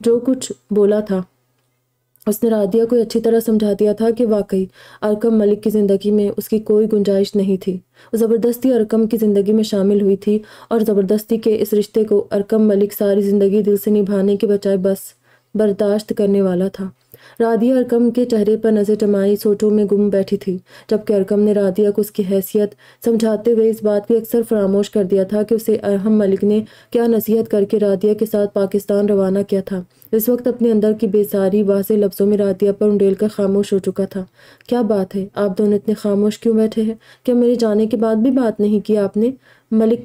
جو کچھ بولا تھا اس نے رادیہ کو اچھی طرح سمجھا دیا تھا کہ واقعی ارکم ملک کی زندگی میں اس کی کوئی گنجائش نہیں تھی۔ وہ زبردستی ارکم کی زندگی میں شامل ہوئی تھی اور زبردستی کے اس رشتے کو ارکم ملک ساری زندگی دل سے نبھانے کے بجائے بس برداشت کرنے والا تھا۔ رادیہ ارکم کے چہرے پر نظر جمائی سوچوں میں گم بیٹھی تھی، جبکہ ارکم نے رادیہ کو اس کی حیثیت سمجھاتے ہوئے اس بات بھی اکثر فراموش کر دیا تھا کہ اسے ارحم ملک نے کیا نصیحت کر کے رادیہ کے ساتھ پاکستان روانہ کیا تھا۔ اس وقت اپنے اندر کی بیساری واضح لفظوں میں رادیہ پر انڈیل کر خاموش ہو چکا تھا۔ کیا بات ہے، آپ دونوں اتنے خاموش کیوں بیٹھے ہیں؟ کیا میرے جانے کے بعد بھی بات نہیں کی آپ نے؟ ملک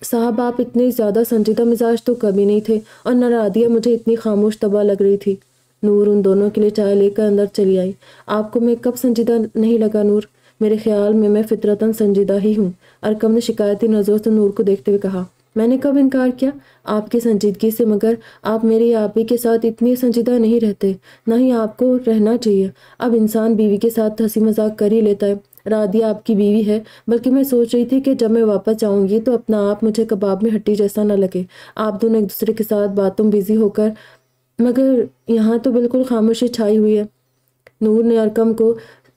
صاحب، آپ اتنے زیادہ سنجیدہ مزاج تو کبھی نہیں تھے، اور نہ رادیہ مجھے اتنی خاموش طبع لگ رہی تھی۔ نور ان دونوں کے لیے چائے لے کر اندر چلی آئی۔ آپ کو میں کب سنجیدہ نہیں لگا نور؟ میرے خیال میں فطرتاً سنجیدہ ہی ہوں، ارکم نے شکایتی نظروں سے نور کو دیکھتے ہوئے کہا۔ میں نے کب انکار کیا آپ کی سنجیدگی سے؟ مگر آپ میری آپی کے ساتھ اتنی سنجیدہ نہیں رہتے، نہ ہی آپ کو رہنا چاہیے۔ اب انسان بیوی کے ساتھ ہنسی مذاق کر ہی لیتا ہے۔ رادیہ آپ کی بیوی ہے، بلکہ میں سوچ رہی تھی کہ جب میں واپس جاؤں گی تو اپنا آپ مجھے کباب میں ہڈی جیسا نہ لگے۔ آپ دونوں ایک دوسرے کے ساتھ باتوں میں بزی ہو کر، مگر یہاں تو بالکل خاموشی چھائی ہوئی ہے۔ نور نے ارکم کو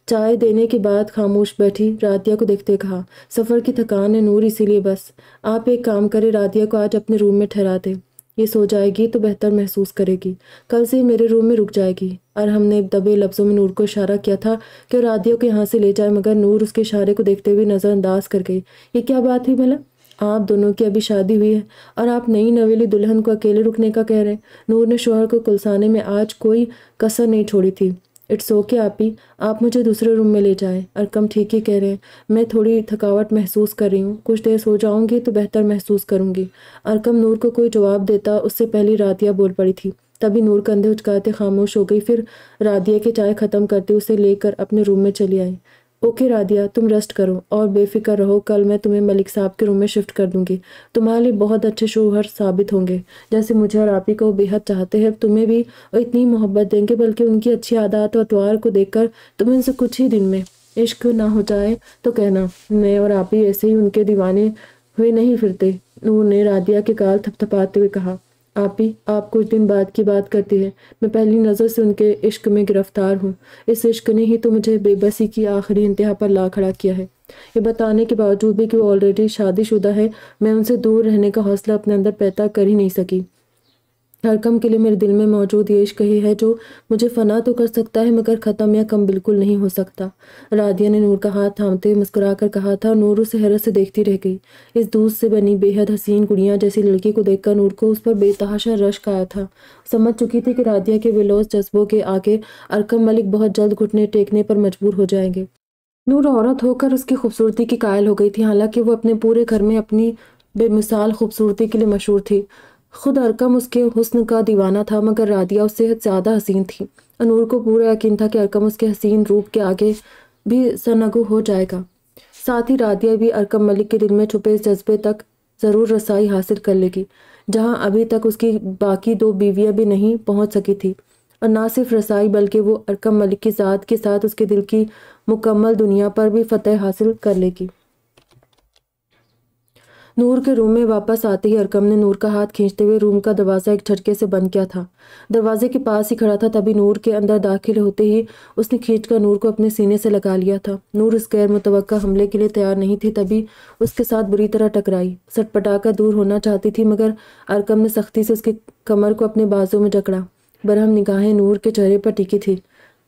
چائے دینے کے بعد خاموش بیٹھی رادیہ کو دیکھتے کہا۔ سفر کی تھکان ہے نور، اسی لیے بس آپ ایک کام کرے، رادیہ کو آج اپنے روم میں ٹھہرا دے۔ یہ سو جائے گی تو بہتر محسوس کرے گی، کل سے میرے روم میں رک جائے گی۔ اور ہم نے دبے لفظوں میں نور کو اشارہ کیا تھا کہ رادیہ کو یہاں سے لے جائے، مگر نور اس کے اشارے کو دیکھتے ہوئے نظر انداز کر گئی۔ یہ کیا بات ہوئی بھلا؟ آپ دونوں کی ابھی شادی ہوئی ہے اور آپ نئی نویلی دلہن کو اکیلے رکنے کا کہہ رہے ہیں۔ نور نے شوہر کو کلسانے میں آج کوئی کسر نہیں چھوڑی تھی۔ اٹس اوکے آپی، آپ مجھے دوسرے روم میں لے جائیں۔ ارکم ٹھیک ہی کہہ رہے ہیں، میں تھوڑی تھکاوٹ محسوس کر رہی ہوں، کچھ دیر سو جاؤں گی تو بہتر محسوس کروں گی۔ ارکم نور کو کوئی جواب دیتا اس سے پہلے رادیہ بول پڑی تھی، تبھی نور کندھے اچکاتے خاموش ہو گئی، پھر رادیہ کے چائے ختم کرتے اسے لے کر اپنے روم میں چلی آئی۔ اوکے رادیہ، تم ریسٹ کرو اور بے فکر رہو، کل میں تمہیں ملک صاحب کے روم میں شفٹ کر دوں گی۔ تمہارے لیے بہت اچھے شوہر ثابت ہوں گے، جیسے مجھے اور آپی کو بے حد چاہتے ہیں، تمہیں بھی اتنی محبت دیں گے، بلکہ ان کی اچھی عادات و اطوار کو دیکھ کر تمہیں ان سے کچھ ہی دن میں عشق نہ ہو جائے تو کہنا۔ میں اور آپی ایسے ہی ان کے دیوانے ہوئے نہیں پھرتے، نور نے رادیہ کے گال تھپتھپاتے ہوئے کہا۔ آپی، آپ کچھ دن بعد کی بات کرتی ہیں، میں پہلی نظر سے ان کے عشق میں گرفتار ہوں۔ اس عشق نے ہی تو مجھے بے بسی کی آخری انتہا پر لا کھڑا کیا ہے۔ یہ بتانے کے باوجود بھی کہ وہ آلریڈی شادی شدہ ہے، میں ان سے دور رہنے کا حوصلہ اپنے اندر پیدا کر ہی نہیں سکی۔ ارکم کے لیے میرے دل میں موجود یہ عشق ہی ہے جو مجھے فنا تو کر سکتا ہے، مگر ختم یا کم بالکل نہیں ہو سکتا۔ رادیہ نے نور کا ہاتھ تھامتے ہوئے مسکرا کر کہا تھا۔ نور اسے حیرت سے دیکھتی رہ گئی۔ اس دودھ سے بنی بے حد حسین گڑیا جیسی لڑکی کو دیکھ کر نور کو اس پر بے تحاشا رشک آیا تھا۔ سمجھ چکی تھی کہ رادیہ کے بےلوث جذبوں کے آگے ارکم ملک بہت جلد گھٹنے ٹیکنے پر مجبور ہو جائیں گے۔ نور عورت ہو کر اس کی خوبصورتی کی قائل ہو گئی تھی، حالانکہ وہ اپنے پورے گھر میں اپنی بے مثال خوبصورتی کے لیے مشہور تھی۔ خود ارکم اس کے حسن کا دیوانہ تھا، مگر رادیہ اس سے زیادہ حسین تھی، اور نور کو پورا یقین تھا کہ ارکم اس کے حسین روپ کے آگے بھی سرنگو ہو جائے گا۔ ساتھ ہی رادیہ بھی ارکم ملک کے دل میں چھپے اس جذبے تک ضرور رسائی حاصل کر لے گی جہاں ابھی تک اس کی باقی دو بیویاں بھی نہیں پہنچ سکی تھی، اور نہ صرف رسائی بلکہ وہ ارکم ملک کی ذات کے ساتھ اس کے دل کی مکمل دنیا پر بھی فتح حاصل کر لے گی۔ نور کے روم میں واپس آتے ہی ارکم نے نور کا ہاتھ کھینچتے ہوئے روم کا دروازہ ایک جھٹکے سے بند کیا تھا۔ دروازے کے پاس ہی کھڑا تھا، تبھی نور کے اندر داخل ہوتے ہی اس نے کھینچ کر نور کو اپنے سینے سے لگا لیا تھا۔ نور اس غیر متوقع حملے کے لیے تیار نہیں تھی، تبھی اس کے ساتھ بری طرح ٹکرائی، سٹ پٹا کر دور ہونا چاہتی تھی، مگر ارکم نے سختی سے اس کی کمر کو اپنے بازو میں جکڑا۔ برہم نگاہیں نور کے چہرے پر ٹکی تھی۔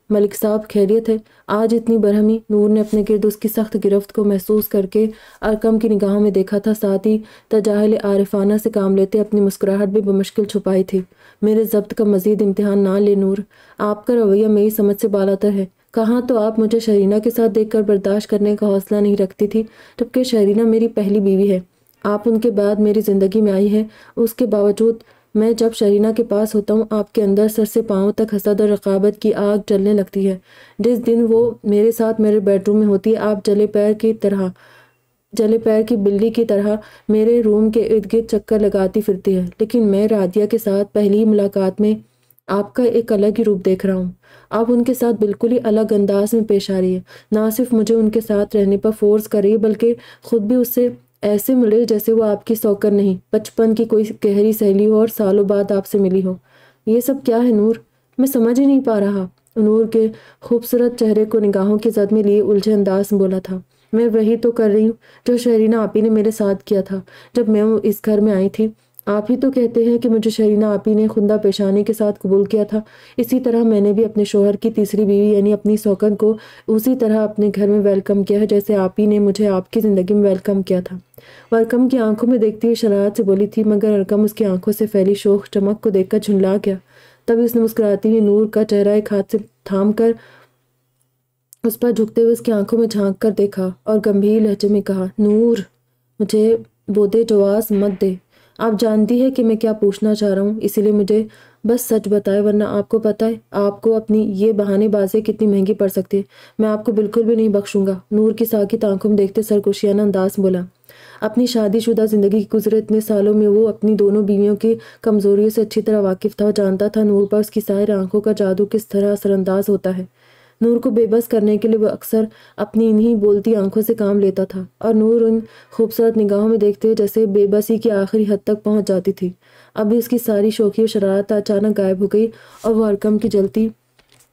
ملک صاحب خیریت ہے؟ آج اتنی برہمی؟ نور نے اپنے گرد اس کی سخت گرفت کو محسوس کر کے ارکم کی نگاہوں میں دیکھا تھا، ساتھ ہی تجاہل عارفانہ سے کام لیتے اپنی مسکراہٹ بھی بمشکل چھپائی تھی۔ میرے ضبط کا مزید امتحان نہ لے نور، آپ کا رویہ میری سمجھ سے بالاتر ہے۔ کہاں تو آپ مجھے شرینہ کے ساتھ دیکھ کر برداشت کرنے کا حوصلہ نہیں رکھتی تھی، جبکہ شرینہ میری پہلی بیوی ہے، آپ ان کے بعد میری زندگی میں آئی ہے۔ اس کے باوجود میں جب شرینہ کے پاس ہوتا ہوں، آپ کے اندر سر سے پاؤں تک حسد اور رقابت کی آگ جلنے لگتی ہے۔ جس دن وہ میرے ساتھ میرے بیڈ روم میں ہوتی ہے، آپ جلے پیر کی بلی کی طرح میرے روم کے ارد گرد چکر لگاتی پھرتی ہے، لیکن میں رادیہ کے ساتھ پہلی ملاقات میں آپ کا ایک الگ ہی روپ دیکھ رہا ہوں۔ آپ ان کے ساتھ بالکل ہی الگ انداز میں پیش آ رہی ہے، نہ صرف مجھے ان کے ساتھ رہنے پر فورس کر رہی ہے، بلکہ خود بھی اس سے ایسے مل رہی جیسے وہ آپ کی سوکر نہیں، بچپن کی کوئی گہری سہیلی ہو اور سالوں بعد آپ سے ملی ہو۔ یہ سب کیا ہے نور؟ میں سمجھ ہی نہیں پا رہا۔ نور کے خوبصورت چہرے کو نگاہوں کی زد میں لیے الجھے انداز میں بولا تھا، میں وہی تو کر رہی ہوں جو شہرینہ آپی نے میرے ساتھ کیا تھا جب میں اس گھر میں آئی تھی۔ آپ ہی تو کہتے ہیں کہ مجھے شہرینہ آپی نے خندہ پیشانی کے ساتھ قبول کیا تھا، اسی طرح میں نے بھی اپنے شوہر کی تیسری بیوی یعنی اپنی سوکن کو اسی طرح اپنے گھر میں ویلکم کیا ہے جیسے آپی نے مجھے آپ کی زندگی میں ویلکم کیا تھا۔ وہ ارکم کی آنکھوں میں دیکھتی ہوئی شرارت سے بولی تھی، مگر ارکم اس کی آنکھوں سے پھیلی شوخ چمک کو دیکھ کر جھنجلا گیا۔ تبھی اس نے مسکراتی ہوئی نور کا چہرہ ایک ہاتھ سے تھام کر اس پر جھکتے ہوئے اس کی آنکھوں میں جھانک کر دیکھا اور گمبھیر لہجے میں کہا، نور، مجھے بودے جواز مت دے۔ آپ جانتی ہے کہ میں کیا پوچھنا چاہ رہا ہوں، اسی لیے مجھے بس سچ بتائے، ورنہ آپ کو پتہ ہے آپ کو اپنی یہ بہانے بازی کتنی مہنگی پڑ سکتی ہے۔ میں آپ کو بالکل بھی نہیں بخشوں گا۔ نور کی ساکت آنکھوں میں دیکھتے سرگوشیانہ انداز بولا۔ اپنی شادی شدہ زندگی کی گزرے اتنے سالوں میں وہ اپنی دونوں بیویوں کی کمزوریوں سے اچھی طرح واقف تھا اور جانتا تھا نور پر اس کی سائر آنکھوں کا جادو کس طرح اثر انداز ہوتا ہے۔ نور کو بے بس کرنے کے لیے وہ اکثر اپنی انہی بولتی آنکھوں سے کام لیتا تھا اور نور ان خوبصورت نگاہوں میں دیکھتے ہوئے جیسے بے بسی کی آخری حد تک پہنچ جاتی تھی۔ اب بھی اس کی ساری شوخی و شرارت اچانک غائب ہو گئی اور وہ ارکم کی جلتی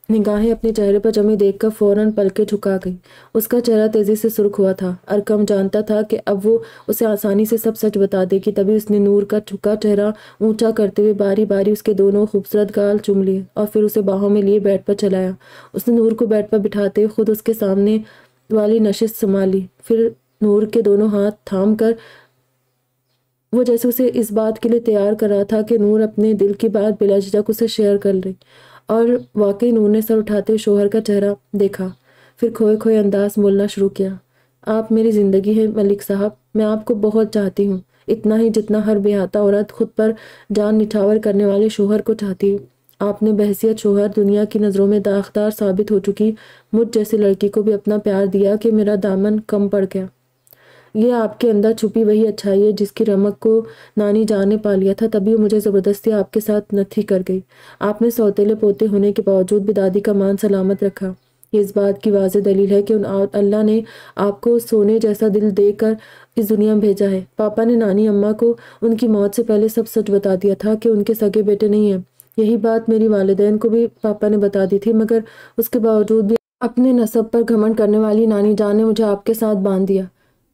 نگاہیں اپنے چہرے پر جمی دیکھ کر فوراً پلکیں جھکا گئی۔ اس کا چہرہ تیزی سے سرخ ہوا تھا۔ ارکم جانتا تھا کہ اب وہ اسے آسانی سے سب سچ بتا دے گی، تبھی اس نے نور کا جھکا چہرہ اونچا کرتے ہوئے باری باری اس کے دونوں خوبصورت گال چوم لیے اور پھر اسے باہوں میں لیے بیڈ پر چلایا۔ اس نے نور کو بیڈ پر بٹھاتے ہوئے خود اس کے سامنے والی نشست سنبھالی، پھر نور کے دونوں ہاتھ تھام کر وہ جیسے اسے اس بات کے لیے تیار کر رہا تھا کہ نور اپنے دل کی بات بلا جھجک اسے شیئر کر لے۔ اور واقعی نور نے سر اٹھاتے ہوئے شوہر کا چہرہ دیکھا، پھر کھوئے کھوئے انداز بولنا شروع کیا۔ آپ میری زندگی ہے ملک صاحب، میں آپ کو بہت چاہتی ہوں، اتنا ہی جتنا ہر بیاہتا عورت خود پر جان نچھاور کرنے والے شوہر کو چاہتی ہے۔ آپ نے بحیثیت شوہر دنیا کی نظروں میں داغدار ثابت ہو چکی مجھ جیسی لڑکی کو بھی اتنا پیار دیا کہ میرا دامن کم پڑ گیا۔ یہ آپ کے اندر چھپی وہی اچھائی ہے جس کی رمق کو نانی جان نے پا لیا تھا، تبھی وہ مجھے زبردستی آپ کے ساتھ نتھی کر گئی۔ آپ نے سوتیلے پوتے ہونے کے باوجود بھی دادی کا مان سلامت رکھا۔ یہ اس بات کی واضح دلیل ہے کہ اللہ نے آپ کو سونے جیسا دل دے کر اس دنیا میں بھیجا ہے۔ پاپا نے نانی اماں کو ان کی موت سے پہلے سب سچ بتا دیا تھا کہ ان کے سگے بیٹے نہیں ہیں۔ یہی بات میری والدین کو بھی پاپا نے بتا دی تھی، مگر اس کے باوجود بھی اپنے نسب پر گھمنڈ کرنے والی نانی جان نے مجھے آپ کے ساتھ باندھ دیا،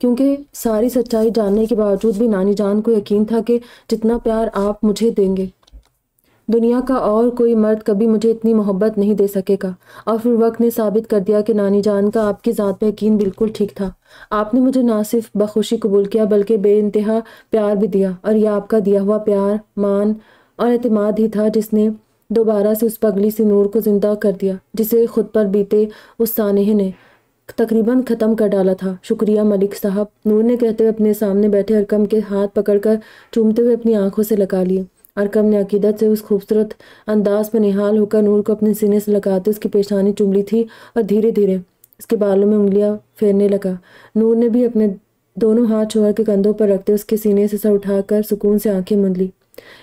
کیونکہ ساری سچائی جاننے کے باوجود بھی نانی جان کو یقین تھا کہ جتنا پیار آپ مجھے دیں گے دنیا کا اور کوئی مرد کبھی مجھے اتنی محبت نہیں دے سکے گا۔ اور پھر وقت نے ثابت کر دیا کہ نانی جان کا آپ کی ذات پہ یقین بالکل ٹھیک تھا۔ آپ نے مجھے نہ صرف بخوشی قبول کیا بلکہ بے انتہا پیار بھی دیا، اور یہ آپ کا دیا ہوا پیار، مان اور اعتماد ہی تھا جس نے دوبارہ سے اس پگلی سے نور کو زندہ کر دیا جسے خود پر بیتے اس سانحے نے تقریباً ختم کر ڈالا تھا۔ شکریہ ملک صاحب، نور نے کہتے ہوئے اپنے سامنے بیٹھے ارکم کے ہاتھ پکڑ کر چومتے ہوئے اپنی آنکھوں سے لگا لیے۔ ارکم نے عقیدت سے اس خوبصورت انداز پر نہال ہو کر نور کو اپنے سینے سے لگاتے اس کی پیشانی چوم لی تھی اور دھیرے دھیرے اس کے بالوں میں انگلیاں پھیرنے لگا۔ نور نے بھی اپنے دونوں ہاتھ شوہر کے کندھوں پر رکھتے اس کے سینے سے سر اٹھا کر سکون سے آنکھیں موند لی۔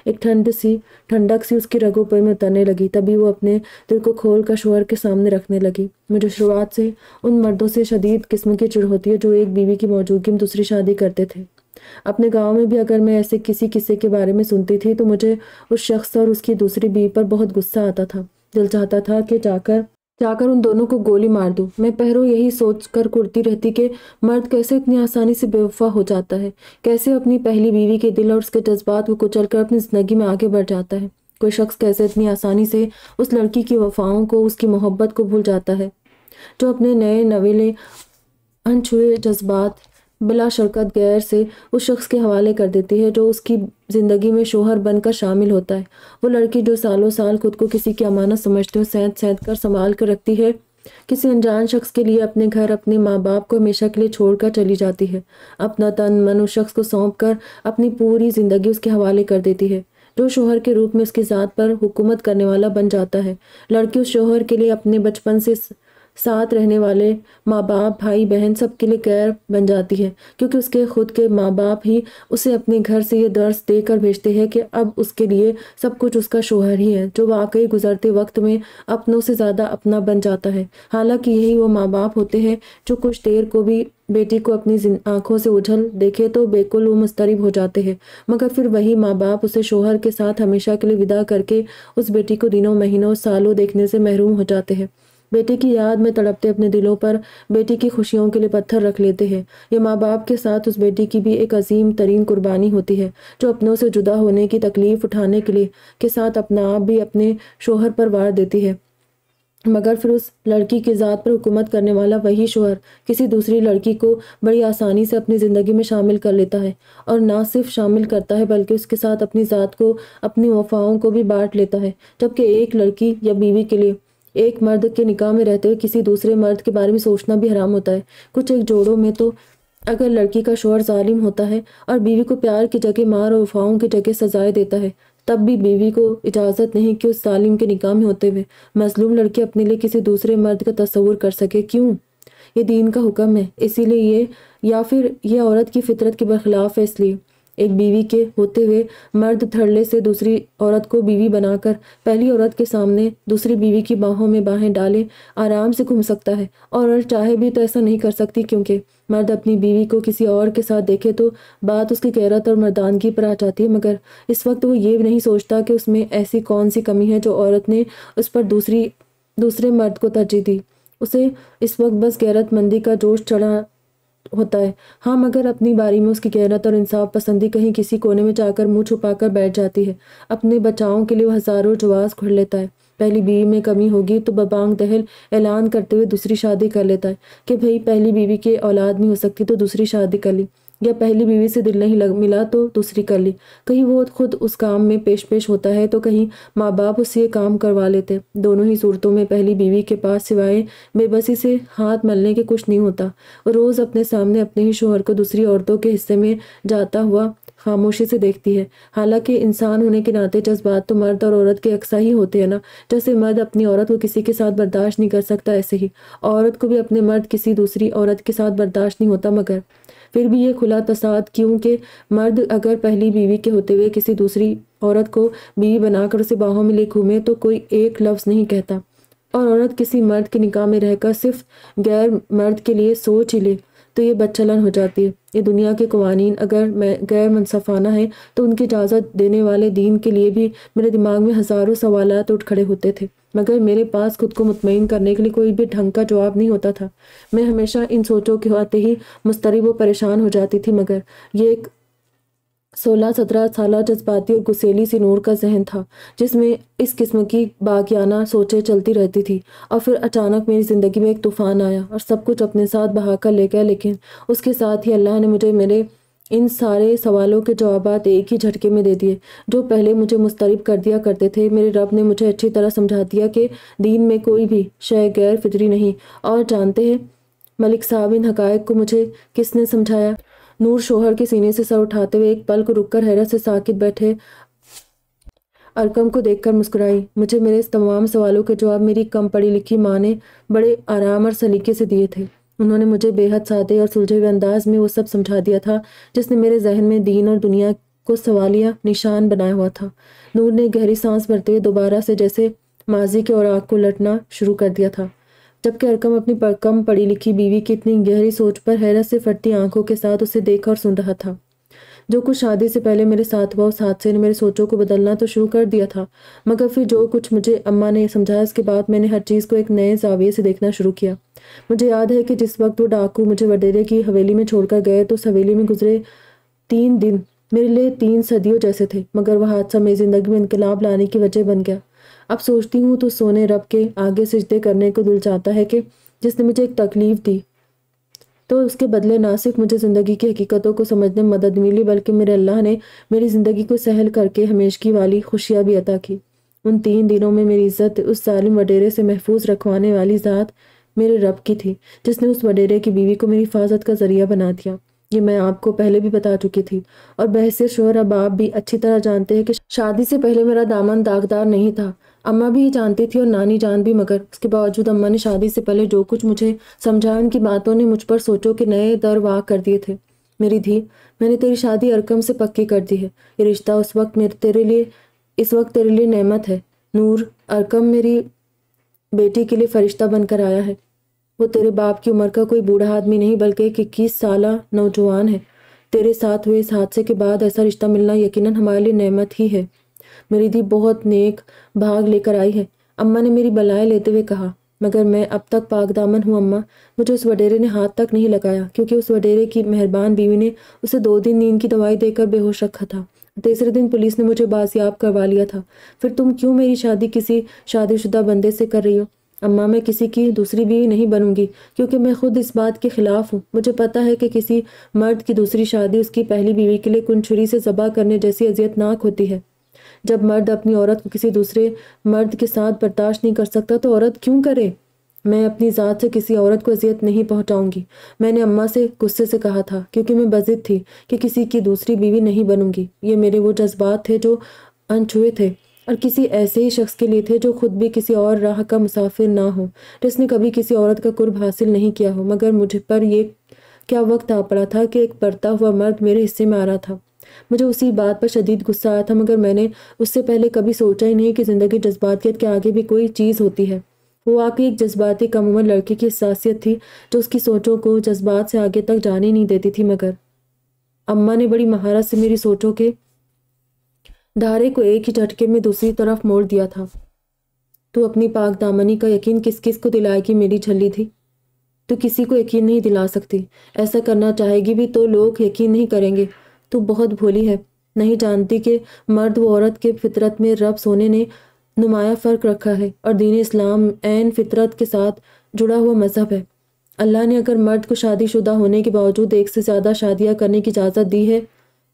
ایک ٹھنڈک سی اس کی رگوں پر میں اترنے لگی، تبھی وہ اپنے دل کو کھول کر شوہر کے سامنے رکھنے لگی۔ مجھے شروعات سے ان مردوں سے شدید قسم کی چڑ ہوتی ہے جو ایک بیوی کی موجودگی میں دوسری شادی کرتے تھے۔ اپنے گاؤں میں بھی اگر میں ایسے کسی قصے کے بارے میں سنتی تھی تو مجھے اس شخص اور اس کی دوسری بیوی پر بہت غصہ آتا تھا۔ دل چاہتا تھا کہ جا کر ان دونوں کو گولی مار دوں۔ میں پہروں یہی سوچ کر کرتی رہتی کہ مرد کیسے اتنی آسانی سے بے وفا ہو جاتا ہے، کیسے اپنی پہلی بیوی کے دل اور اس کے جذبات کو کچل کر اپنی زندگی میں آگے بڑھ جاتا ہے۔ کوئی شخص کیسے اتنی آسانی سے اس لڑکی کی وفاؤں کو، اس کی محبت کو بھول جاتا ہے جو اپنے نئے نویلے انچھوئے جذبات بلا شرکت غیر سے اس شخص کے حوالے کر دیتی ہے جو اس کی زندگی میں شوہر بن کر شامل ہوتا ہے۔ وہ لڑکی جو سالوں سال خود کو کسی کی امانت سمجھتے ہوئے سینت سینت کر سنبھال کر رکھتی ہے، کسی انجان شخص کے لیے اپنے گھر، اپنے ماں باپ کو ہمیشہ کے لیے چھوڑ کر چلی جاتی ہے، اپنا تن من اس شخص کو سونپ کر اپنی پوری زندگی اس کے حوالے کر دیتی ہے جو شوہر کے روپ میں اس کی ذات پر حکومت کرنے والا بن جاتا ہے۔ لڑکی اس شوہر کے لیے اپنے بچپن سے ساتھ رہنے والے ماں باپ، بھائی بہن سب کے لیے غیر بن جاتی ہے، کیونکہ اس کے خود کے ماں باپ ہی اسے اپنے گھر سے یہ درس دے کر بھیجتے ہیں کہ اب اس کے لیے سب کچھ اس کا شوہر ہی ہے، جو واقعی گزرتے وقت میں اپنوں سے زیادہ اپنا بن جاتا ہے۔ حالانکہ یہی وہ ماں باپ ہوتے ہیں جو کچھ دیر کو بھی بیٹی کو اپنی آنکھوں سے اوجھل دیکھے تو بالکل وہ مضطرب ہو جاتے ہیں، مگر پھر وہی ماں باپ اسے شوہر کے ساتھ ہمیشہ کے لیے وداع کر کے اس بیٹی کو دنوں، مہینوں، سالوں دیکھنے سے محروم ہو جاتے ہیں۔ بیٹی کی یاد میں تڑپتے اپنے دلوں پر بیٹی کی خوشیوں کے لیے پتھر رکھ لیتے ہیں۔ یہ ماں باپ کے ساتھ اس بیٹی کی بھی ایک عظیم ترین قربانی ہوتی ہے، جو اپنوں سے جدا ہونے کی تکلیف اٹھانے کے ساتھ اپنا آپ بھی اپنے شوہر پر وار دیتی ہے، مگر پھر اس لڑکی کی ذات پر حکومت کرنے والا وہی شوہر کسی دوسری لڑکی کو بڑی آسانی سے اپنی زندگی میں شامل کر لیتا ہے، اور نہ صرف شامل کرتا ہے بلکہ اس کے ساتھ اپنی ذات کو، اپنی وفاؤں کو بھی بانٹ لیتا ہے۔ جبکہ ایک لڑکی یا بیوی کے لیے ایک مرد کے نکاح میں رہتے ہوئے کسی دوسرے مرد کے بارے میں سوچنا بھی حرام ہوتا ہے۔ کچھ ایک جوڑوں میں تو اگر لڑکی کا شوہر ظالم ہوتا ہے اور بیوی کو پیار کی جگہ مار اور وفاؤں کی جگہ سزائے دیتا ہے، تب بھی بیوی کو اجازت نہیں کہ اس ظالم کے نکاح میں ہوتے ہوئے مظلوم لڑکی اپنے لیے کسی دوسرے مرد کا تصور کر سکے۔ کیوں؟ یہ دین کا حکم ہے، اسی لیے یہ، یا پھر یہ عورت کی فطرت کے برخلاف ہے۔ اس لیے ایک بیوی کے ہوتے ہوئے مرد دھڑلے سے دوسری عورت کو بیوی بنا کر پہلی عورت کے سامنے دوسری بیوی کی باہوں میں باہیں ڈالے آرام سے گھوم سکتا ہے، اور چاہے بھی تو ایسا نہیں کر سکتی، کیونکہ مرد اپنی بیوی کو کسی اور کے ساتھ دیکھے تو بات اس کی غیرت اور مردانگی پر آ جاتی ہے، مگر اس وقت وہ یہ نہیں سوچتا کہ اس میں ایسی کون سی کمی ہے جو عورت نے اس پر دوسرے مرد کو ترجیح دی۔ اسے اس وقت بس غیرت مندی کا جوش چڑھا ہوتا ہے، ہاں، مگر اپنی باری میں اس کی غیرت اور انصاف پسندی کہیں کسی کونے میں جا کر منہ چھپا کر بیٹھ جاتی ہے۔ اپنے بچاؤں کے لیے وہ ہزاروں جواز کھڑ لیتا ہے۔ پہلی بیوی میں کمی ہوگی تو ببانگ دہل اعلان کرتے ہوئے دوسری شادی کر لیتا ہے کہ بھئی پہلی بیوی کی اولاد نہیں ہو سکتی تو دوسری شادی کر لی، یا پہلی بیوی سے دل نہیں ملا تو دوسری کر لی۔ کہیں وہ خود اس کام میں پیش ہوتا ہے تو کہیں ماں باپ اس سے یہ کام کروا لیتے۔ دونوں ہی صورتوں میں پہلی بیوی کے پاس سوائے بے بسی سے ہاتھ ملنے کے کچھ نہیں ہوتا۔ وہ روز اپنے سامنے اپنے ہی شوہر کو دوسری عورتوں کے حصے میں جاتا ہوا خاموشی سے دیکھتی ہے۔ حالانکہ انسان ہونے کے ناطے جذبات تو مرد اور عورت کے یکساں ہی ہوتے ہیں نا، جیسے مرد اپنی عورت کو کسی کے ساتھ برداشت نہیں کر سکتا، ایسے ہی عورت کو بھی اپنے مرد کسی دوسری عورت کے ساتھ برداشت نہیں ہوتا۔ مگر پھر بھی یہ کھلا تصاد کیوں کہ مرد اگر پہلی بیوی کے ہوتے ہوئے کسی دوسری عورت کو بیوی بنا کر اسے باہوں میں لے گھومے تو کوئی ایک لفظ نہیں کہتا، اور عورت کسی مرد کے نکاح میں رہ کر صرف غیر مرد کے لیے سوچ ہی لے تو یہ بدچلن ہو جاتی ہے۔ یہ دنیا کے قوانین اگر غیر منصفانہ ہیں تو ان کی اجازت دینے والے دین کے لیے بھی میرے دماغ میں ہزاروں سوالات اٹھ کھڑے ہوتے تھے، مگر میرے پاس خود کو مطمئن کرنے کے لیے کوئی بھی ڈھنگ کا جواب نہیں ہوتا تھا۔ میں ہمیشہ ان سوچوں کے آتے ہی مضطرب و پریشان ہو جاتی تھی، مگر یہ ایک 16-17 سالہ جذباتی اور غسیلی سی نور کا ذہن تھا جس میں اس قسم کی باغیانہ سوچیں چلتی رہتی تھی، اور پھر اچانک میری زندگی میں ایک طوفان آیا اور سب کچھ اپنے ساتھ بہا کر لے گیا۔ لیکن اس کے ساتھ ہی اللہ نے مجھے میرے ان سارے سوالوں کے جوابات ایک ہی جھٹکے میں دے دیے، جو پہلے مجھے مضطرب کر دیا کرتے تھے۔ میرے رب نے مجھے اچھی طرح سمجھا دیا کہ دین میں کوئی بھی شے غیر فطری نہیں۔ اور جانتے ہیں ملک صاحب، ان حقائق کو مجھے کس نے سمجھایا؟ نور شوہر کے سینے سے سر اٹھاتے ہوئے ایک پل کو رک کر حیرت سے ساکت بیٹھے ارقم کو دیکھ کر مسکرائی۔ مجھے میرے اس تمام سوالوں کے جواب میری کم پڑھی لکھی ماں نے بڑے آرام اور سلیقے سے دیے تھے۔ انہوں نے مجھے بے حد سادے اور سلجھے ہوئے انداز میں وہ سب سمجھا دیا تھا جس نے میرے ذہن میں دین اور دنیا کو سوالیہ نشان بنایا ہوا تھا۔ نور نے گہری سانس بھرتے ہوئے دوبارہ سے جیسے ماضی کے اوراق کو لٹنا شروع کر دیا تھا، جبکہ ارقم اپنی کم پڑھی لکھی بیوی کی اتنی گہری سوچ پر حیرت سے پھٹتی آنکھوں کے ساتھ اسے دیکھ اور سن رہا تھا۔ جو کچھ شادی سے پہلے میرے ساتھ ہوا اس حادثے نے میرے سوچوں کو بدلنا تو شروع کر دیا تھا، مگر پھر جو کچھ مجھے اماں نے سمجھایا اس کے بعد میں نے ہر چیز کو ایک نئے زاویے سے دیکھنا شروع کیا۔ مجھے یاد ہے کہ جس وقت وہ ڈاکو مجھے وڈیرے کی حویلی میں چھوڑ کر گئے تو اس حویلی میں گزرے 3 دن میرے لیے 3 صدیوں جیسے تھے، مگر وہ حادثہ میری زندگی میں انقلاب لانے کی وجہ بن گیا۔ اب سوچتی ہوں تو سونے رب کے آگے سجدے کرنے کو دل چاہتا ہے کہ جس نے مجھے ایک تکلیف دی تو اس کے بدلے نہ صرف مجھے زندگی کی حقیقتوں کو سمجھنے میں مدد ملی بلکہ میرے اللہ نے میری زندگی کو سہل کر کے ہمیشگی والی خوشیاں بھی عطا کی۔ ان 3 دنوں میں میری عزت اس ظالم وڈیرے سے محفوظ رکھوانے والی ذات میرے رب کی تھی، جس نے اس وڈیرے کی بیوی کو میری حفاظت کا ذریعہ بنا دیا۔ یہ میں آپ کو پہلے بھی بتا چکی تھی، اور بحیثیت شوہر اب آپ بھی اچھی طرح جانتے ہیں کہ شادی سے پہلے میرا دامن داغدار نہیں تھا۔ اماں بھی یہ جانتی تھی اور نانی جان بھی، مگر اس کے باوجود اماں نے شادی سے پہلے جو کچھ مجھے سمجھایا ان کی باتوں نے مجھ پر سوچوں کے نئے در واہ کر دیے تھے۔ میری دھی، میں نے تیری شادی ارکم سے پکی کر دی ہے۔ یہ رشتہ اس وقت تیرے لیے نعمت ہے۔ نور، ارکم میری بیٹی کے لیے فرشتہ بن کر آیا ہے۔ وہ تیرے باپ کی عمر کا کوئی بوڑھا آدمی نہیں بلکہ ایک 21 سالہ نوجوان ہے۔ تیرے ساتھ ہوئے اس حادثے کے بعد ایسا رشتہ ملنا یقیناً ہمارے لیے نعمت ہی ہے۔ میری دی بہت نیک بھاگ لے کر آئی ہے، اماں نے میری بلائیں لیتے ہوئے کہا، مگر میں اب تک پاک دامن ہوں اماں۔ مجھے اس وڈیرے نے ہاتھ تک نہیں لگایا کیونکہ اس وڈیرے کی مہربان بیوی نے اسے 2 دن نیند کی دوائی دے کر بے ہوش رکھا تھا۔ تیسرے دن پولیس نے مجھے بازیاب کروا لیا تھا۔ پھر تم کیوں میری شادی کسی شادی شدہ بندے سے کر رہی ہو؟ اماں، میں کسی کی دوسری بیوی نہیں بنوں گی کیونکہ میں خود اس بات کے خلاف ہوں۔ مجھے پتہ ہے کہ کسی مرد کی دوسری شادی اس کی پہلی بیوی کے لیے کن چھری سے ذبح کرنے جیسی اذیت ناک ہوتی ہے۔ جب مرد اپنی عورت کو کسی دوسرے مرد کے ساتھ برداشت نہیں کر سکتا تو عورت کیوں کرے؟ میں اپنی ذات سے کسی عورت کو اذیت نہیں پہنچاؤں گی، میں نے اماں سے غصے سے کہا تھا، کیونکہ میں بضد تھی کہ کسی کی دوسری بیوی نہیں بنوں گی۔ یہ میرے وہ جذبات تھے جو انچھوئے تھے، اور کسی ایسے ہی شخص کے لیے تھے جو خود بھی کسی اور راہ کا مسافر نہ ہو، جس نے کبھی کسی عورت کا قرب حاصل نہیں کیا ہو۔ مگر مجھ پر یہ کیا وقت آ پڑا تھا کہ ایک بڑھتا ہوا مرد میرے حصے میں آ رہا تھا۔ مجھے اسی بات پر شدید غصہ آیا تھا، مگر میں نے اس سے پہلے کبھی سوچا ہی نہیں کہ زندگی جذباتیت کے آگے بھی کوئی چیز ہوتی ہے۔ وہ واقعی ایک جذباتی کم عمر لڑکے کی حساسیت تھی جو اس کی سوچوں کو جذبات سے آگے تک جانے نہیں دیتی تھی، مگر اماں نے بڑی مہارت سے میری سوچوں کے دھارے کو ایک ہی جھٹکے میں دوسری طرف موڑ دیا تھا۔ تو اپنی پاک دامنی کا یقین کس کس کو دلائے گی میری جھلی تھی؟ تو کسی کو یقین نہیں دلا سکتی، ایسا کرنا چاہے گی بھی تو لوگ یقین نہیں کریں گے۔ تو بہت بھولی ہے، نہیں جانتی کہ مرد و عورت کے فطرت میں رب سونے نے نمایاں فرق رکھا ہے، اور دین اسلام عین فطرت کے ساتھ جڑا ہوا مذہب ہے۔ اللہ نے اگر مرد کو شادی شدہ ہونے کے باوجود ایک سے زیادہ شادیاں کرنے کی اجازت دی ہے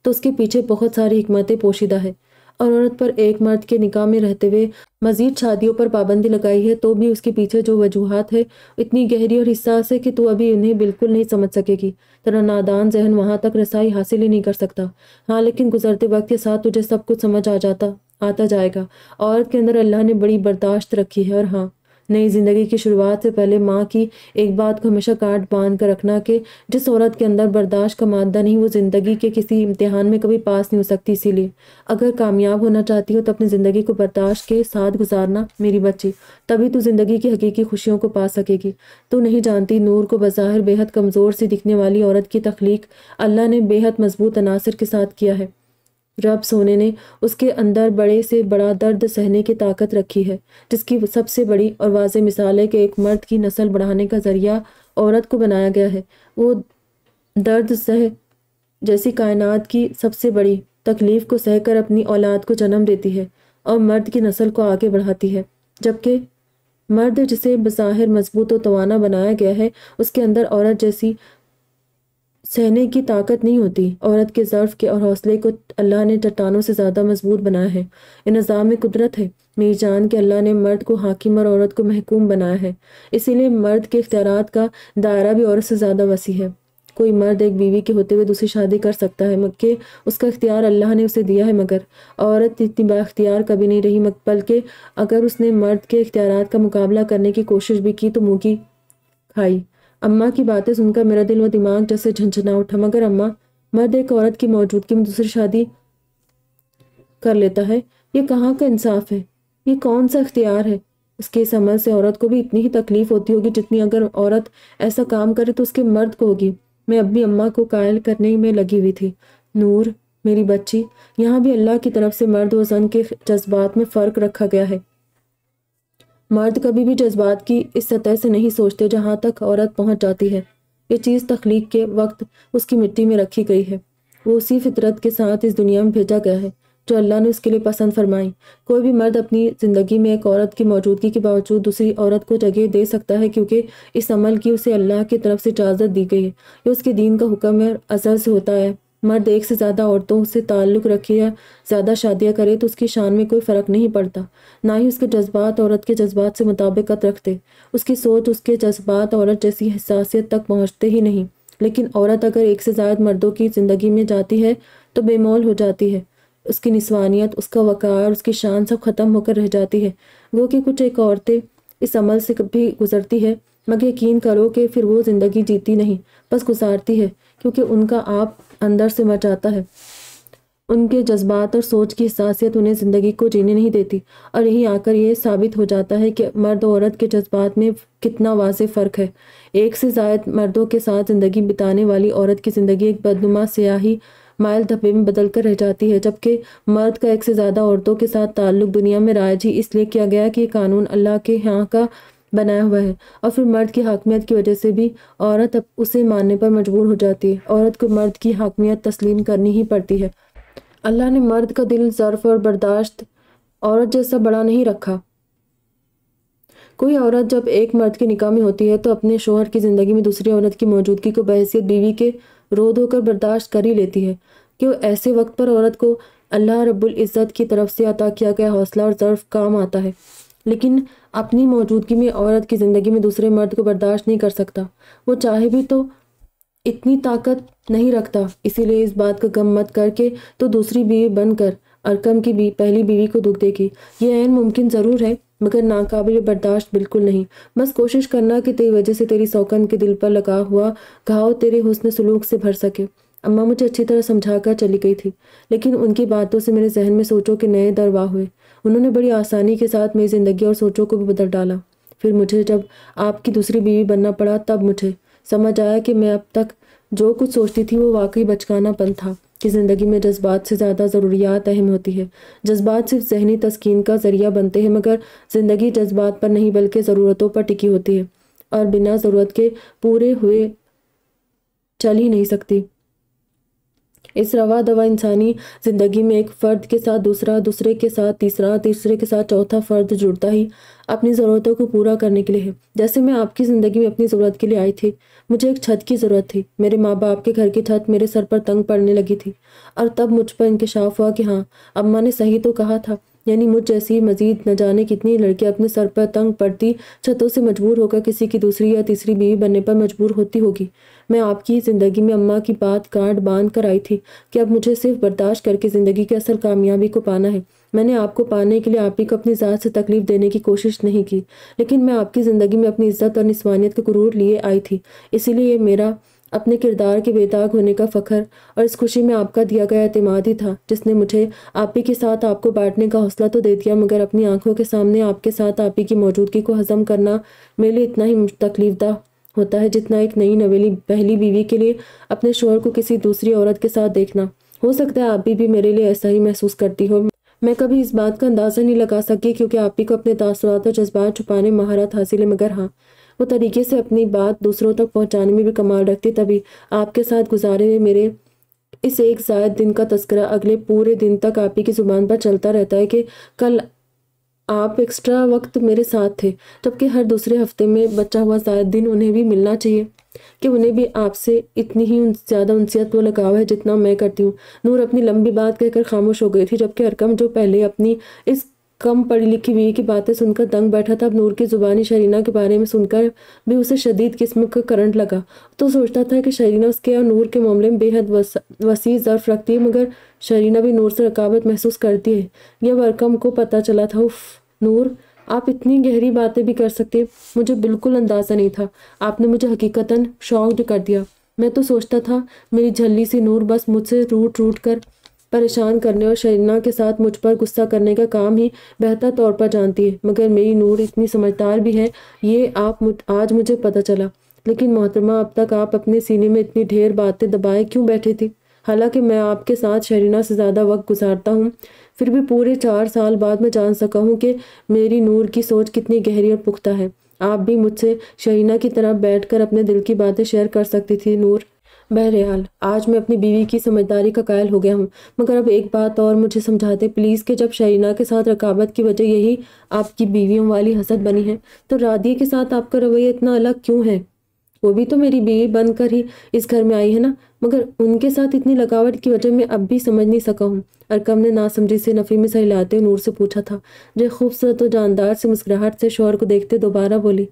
تو اس کے پیچھے بہت ساری حکمتیں پوشیدہ ہے، اور عورت پر ایک مرد کے نکاح میں رہتے ہوئے مزید شادیوں پر پابندی لگائی ہے تو بھی اس کے پیچھے جو وجوہات ہے اتنی گہری اور حساس ہے کہ تو ابھی انہیں بالکل نہیں سمجھ سکے گی۔ تیرا نادان ذہن وہاں تک رسائی حاصل ہی نہیں کر سکتا۔ ہاں، لیکن گزرتے وقت کے ساتھ تجھے سب کچھ سمجھ آتا جائے گا۔ عورت کے اندر اللہ نے بڑی برداشت رکھی ہے، اور ہاں، نئی زندگی کی شروعات سے پہلے ماں کی ایک بات کو ہمیشہ کاٹ باندھ کر رکھنا کہ جس عورت کے اندر برداشت کا مادہ نہیں وہ زندگی کے کسی امتحان میں کبھی پاس نہیں ہو سکتی۔ اسی لیے اگر کامیاب ہونا چاہتی ہو تو اپنی زندگی کو برداشت کے ساتھ گزارنا میری بچی، تبھی تو زندگی کی حقیقی خوشیوں کو پا سکے گی۔ تو نہیں جانتی نور کو بظاہر بے حد کمزور سی دکھنے والی عورت کی تخلیق اللہ نے بے حد مضبوط عناصر کے ساتھ کیا ہے۔ رب سونے نے اس کے اندر بڑے سے بڑا درد سہنے کی طاقت رکھی ہے، جس کی سب سے بڑی اور واضح مثال ہے کہ ایک مرد کی نسل بڑھانے کا ذریعہ عورت کو بنایا گیا ہے۔ وہ درد سہ جیسی کائنات کی سب سے بڑی تکلیف کو سہ کر اپنی اولاد کو جنم دیتی ہے اور مرد کی نسل کو آگے بڑھاتی ہے، جبکہ مرد جسے بظاہر مضبوط و توانا بنایا گیا ہے اس کے اندر عورت جیسی سہنے کی طاقت نہیں ہوتی۔ عورت کے ظرف کے اور حوصلے کو اللہ نے چٹانوں سے زیادہ مضبوط بنایا ہے۔ یہ نظام میں قدرت ہے میری جان کہ اللہ نے مرد کو حاکم اور عورت کو محکوم بنایا ہے، اسی لیے مرد کے اختیارات کا دائرہ بھی عورت سے زیادہ وسیع ہے۔ کوئی مرد ایک بیوی کے ہوتے ہوئے دوسری شادی کر سکتا ہے کہ اس کا اختیار اللہ نے اسے دیا ہے، مگر عورت اتنی با اختیار کبھی نہیں رہی، بلکہ اگر اس نے مرد کے اختیارات کا مقابلہ کرنے کی کوشش بھی کی تو منہ کی کھائی۔ اماں کی باتیں سن کر میرا دل و دماغ جیسے جھنجھنا اٹھا، مگر اماں، مرد ایک عورت کی موجودگی میں دوسری شادی کر لیتا ہے، یہ کہاں کا انصاف ہے؟ یہ کون سا اختیار ہے؟ اس کے اس عمل سے عورت کو بھی اتنی ہی تکلیف ہوتی ہوگی جتنی اگر عورت ایسا کام کرے تو اس کے مرد کو ہوگی۔ میں اپنی اماں کو قائل کرنے میں لگی ہوئی تھی۔ نور میری بچی، یہاں بھی اللہ کی طرف سے مرد و زن کے جذبات میں فرق رکھا گیا ہے۔ مرد کبھی بھی جذبات کی اس سطح سے نہیں سوچتے جہاں تک عورت پہنچ جاتی ہے۔ یہ چیز تخلیق کے وقت اس کی مٹی میں رکھی گئی ہے، وہ اسی فطرت کے ساتھ اس دنیا میں بھیجا گیا ہے جو اللہ نے اس کے لیے پسند فرمائی۔ کوئی بھی مرد اپنی زندگی میں ایک عورت کی موجودگی کے باوجود دوسری عورت کو جگہ دے سکتا ہے کیونکہ اس عمل کی اسے اللہ کی طرف سے اجازت دی گئی ہے، یہ اس کے دین کا حکم ہے، ازل سے ہوتا ہے۔ مرد ایک سے زیادہ عورتوں سے تعلق رکھے یا زیادہ شادیاں کرے تو اس کی شان میں کوئی فرق نہیں پڑتا، نہ ہی اس کے جذبات عورت کے جذبات سے مطابقت رکھتے۔ اس کی سوچ اس کے جذبات عورت جیسی حساسیت تک پہنچتے ہی نہیں۔ لیکن عورت اگر ایک سے زائد مردوں کی زندگی میں جاتی ہے تو بے مول ہو جاتی ہے، اس کی نسوانیت، اس کا وقار، اس کی شان سب ختم ہو کر رہ جاتی ہے۔ وہ کہ کچھ ایک عورتیں اس عمل سے کبھی گزرتی ہے، مگر یقین کرو کہ پھر وہ زندگی جیتی نہیں، بس گزارتی ہے، کیونکہ ان کا آپ اندر سے مر جاتا ہے۔ ان کے جذبات اور سوچ کی حساسیت انہیں زندگی کو جینے نہیں دیتی، اور یہیں آ کر یہ ثابت ہو جاتا ہے کہ مرد و عورت کے جذبات میں کتنا واضح فرق ہے۔ ایک سے زائد مردوں کے ساتھ زندگی بتانے والی عورت کی زندگی ایک بدنما سیاہی مائل دھبے میں بدل کر رہ جاتی ہے، جبکہ مرد کا ایک سے زیادہ عورتوں کے ساتھ تعلق دنیا میں رائج ہی اس لیے کیا گیا کہ یہ قانون اللہ کے ہاں کا بنایا ہوا ہے، اور پھر مرد کی حاکمیت کی وجہ سے بھی عورت اب اسے ماننے پر مجبور ہو جاتی ہے۔ عورت کو مرد کی حاکمیت تسلیم کرنی ہی پڑتی ہے۔ اللہ نے مرد کا دل، ظرف اور برداشت عورت جیسا بڑا نہیں رکھا۔ کوئی عورت جب ایک مرد کے نکاح میں ہوتی ہے تو اپنے شوہر کی زندگی میں دوسری عورت کی موجودگی کو بحیثیت بیوی کے رو دھو کر برداشت کر ہی لیتی ہے، کہ ایسے وقت پر عورت کو اللہ رب العزت کی طرف سے عطا کیا گیا حوصلہ اور ظرف کام آتا ہے۔ لیکن اپنی موجودگی میں عورت کی زندگی میں دوسرے مرد کو برداشت نہیں کر سکتا، وہ چاہے بھی تو اتنی طاقت نہیں رکھتا۔ اسی لیے اس بات کا غم مت کر کے تو دوسری بیوی بن کر ارقم کی پہلی بیوی کو دکھ دے گی، یہ عین ممکن ضرور ہے مگر ناقابل برداشت بالکل نہیں۔ بس کوشش کرنا کہ تیری وجہ سے تیری سوکن کے دل پر لگا ہوا گھاؤ تیرے حسن سلوک سے بھر سکے۔ اماں مجھے اچھی طرح سمجھا کر چلی گئی تھی، لیکن ان کی باتوں سے میرے ذہن میں سوچوں کے نئے دروا ہوئے۔ انہوں نے بڑی آسانی کے ساتھ میری زندگی اور سوچوں کو بھی بدل ڈالا۔ پھر مجھے جب آپ کی دوسری بیوی بننا پڑا تب مجھے سمجھ آیا کہ میں اب تک جو کچھ سوچتی تھی وہ واقعی بچگانہ پن تھا، کہ زندگی میں جذبات سے زیادہ ضروریات اہم ہوتی ہے۔ جذبات صرف ذہنی تسکین کا ذریعہ بنتے ہیں، مگر زندگی جذبات پر نہیں بلکہ ضرورتوں پر ٹکی ہوتی ہے، اور بنا ضرورت کے پورے ہوئے چل ہی نہیں سکتی۔ اس روا دوا انسانی زندگی میں ایک فرد کے ساتھ دوسرا، دوسرے کے ساتھ تیسرا، تیسرے کے ساتھ چوتھا فرد جڑتا ہی اپنی ضرورتوں کو پورا کرنے کے لیے ہے۔ جیسے میں آپ کی زندگی میں اپنی ضرورت کے لیے آئی تھی، مجھے ایک چھت کی ضرورت تھی۔ میرے ماں باپ کے گھر کی چھت میرے سر پر تنگ پڑنے لگی تھی، اور تب مجھ پر انکشاف ہوا کہ ہاں، اماں نے صحیح تو کہا تھا، یعنی مجھ جیسی مزید نہ جانے کتنی لڑکیاں اپنے سر پر تنگ پڑتی چھتوں سے مجبور ہو کر کسی کی دوسری یا تیسری بیوی بننے پر مجبور ہوتی ہوگی۔ میں آپ کی زندگی میں اماں کی بات کاٹ باندھ کر آئی تھی کہ اب مجھے صرف برداشت کر کے زندگی کے اصل کامیابی کو پانا ہے۔ میں نے آپ کو پانے کے لیے آپ ہی کو اپنی ذات سے تکلیف دینے کی کوشش نہیں کی، لیکن میں آپ کی زندگی میں اپنی عزت اور نسوانیت کا غرور لیے آئی تھی۔ اسی لیے یہ میرا اپنے کردار کے بے داغ ہونے کا فخر اور اس خوشی میں آپ کا دیا گیا اعتماد ہی تھا، جس نے مجھے آپ ہی کے ساتھ آپ کو بانٹنے کا حوصلہ تو دے دیا، مگر اپنی آنکھوں کے سامنے آپ کے ساتھ آپ ہی کی موجودگی کو ہضم کرنا میرے لیے اتنا ہی تکلیف دہ ہوتا ہے جتنا ایک نئی نویلی پہلی بیوی کے لیے اپنے شوہر کو کسی دوسری عورت کے ساتھ دیکھنا۔ ہو سکتا ہے آپ بھی میرے لیے ایسا ہی محسوس کرتی ہو۔ میں کبھی اس بات کا اندازہ نہیں لگا سکی، کیونکہ آپ ہی کو اپنے تاثرات اور جذبات چھپانے میں مہارت حاصل ہے، مگر ہاں، وہ طریقے سے اپنی بات دوسروں تک پہنچانے میں بھی کمال رکھتی۔ تبھی آپ کے ساتھ گزارے ہوئے میرے اس ایک زائد دن کا تذکرہ اگلے پورے دن تک آپ ہی کی زبان پر چلتا رہتا ہے کہ کل آپ ایکسٹرا وقت میرے ساتھ تھے، جبکہ ہر دوسرے ہفتے میں بچا ہوا زائد دن انہیں بھی ملنا چاہیے، کہ انہیں بھی آپ سے اتنی ہی زیادہ انسیت و لگاؤ ہے جتنا میں کرتی ہوں۔ نور اپنی لمبی بات کہہ کر خاموش ہو گئی تھی، جبکہ ارقم جو پہلے اپنی اس کم پڑھی لکھی بیوی کی باتیں سن کر دنگ بیٹھا تھا، اب نور کی زبانی شرینہ کے بارے میں سن کر بھی اسے شدید قسم کا کرنٹ لگا۔ تو سوچتا تھا کہ شرینہ اس کے اور نور کے معاملے میں بے حد وسیع ظرف رکھتی ہے، مگر شرینہ بھی نور سے رقابت محسوس کرتی ہے۔ یہ اب ارقم کو پتہ چلا تھا۔ اف نور، آپ اتنی گہری باتیں بھی کر سکتے، مجھے بالکل اندازہ نہیں تھا۔ آپ نے مجھے حقیقتاً شاکڈ کر دیا۔ میں تو سوچتا تھا میری جھلی سی نور بس مجھ سے روٹ روٹ کر پریشان کرنے اور شرینہ کے ساتھ مجھ پر غصہ کرنے کا کام ہی بہتر طور پر جانتی ہے، مگر میری نور اتنی سمجھدار بھی ہے، یہ آج مجھے پتہ چلا۔ لیکن محترمہ، اب تک آپ اپنے سینے میں اتنی ڈھیر باتیں دبائے کیوں بیٹھے تھی؟ حالانکہ میں آپ کے ساتھ شرینہ سے زیادہ وقت گزارتا ہوں، پھر بھی پورے 4 سال بعد میں جان سکا ہوں کہ میری نور کی سوچ کتنی گہری اور پختہ ہے۔ آپ بھی مجھ سے شرینہ کی طرح بیٹھ کر اپنے دل کی باتیں شیئر کر سکتی تھی نور۔ بہرحال آج میں اپنی بیوی کی سمجھداری کا قائل ہو گیا ہوں، مگر اب ایک بات اور مجھے سمجھا دے پلیز، کہ جب شرینہ کے ساتھ رقابت کی وجہ یہی آپ کی بیویوں والی حسد بنی ہے، تو رادیہ کے ساتھ آپ کا رویہ اتنا الگ کیوں ہے؟ وہ بھی تو میری بیوی بن کر ہی اس گھر میں آئی ہے نا، مگر ان کے ساتھ اتنی لگاوٹ کی وجہ میں اب بھی سمجھ نہیں سکا ہوں۔ ارقم نے ناسمجھی سے نفی میں سہلاتے نور سے پوچھا تھا، جو خوبصورت و جاندار سے مسکراہٹ سے شوہر کو دیکھتے دوبارہ بولی،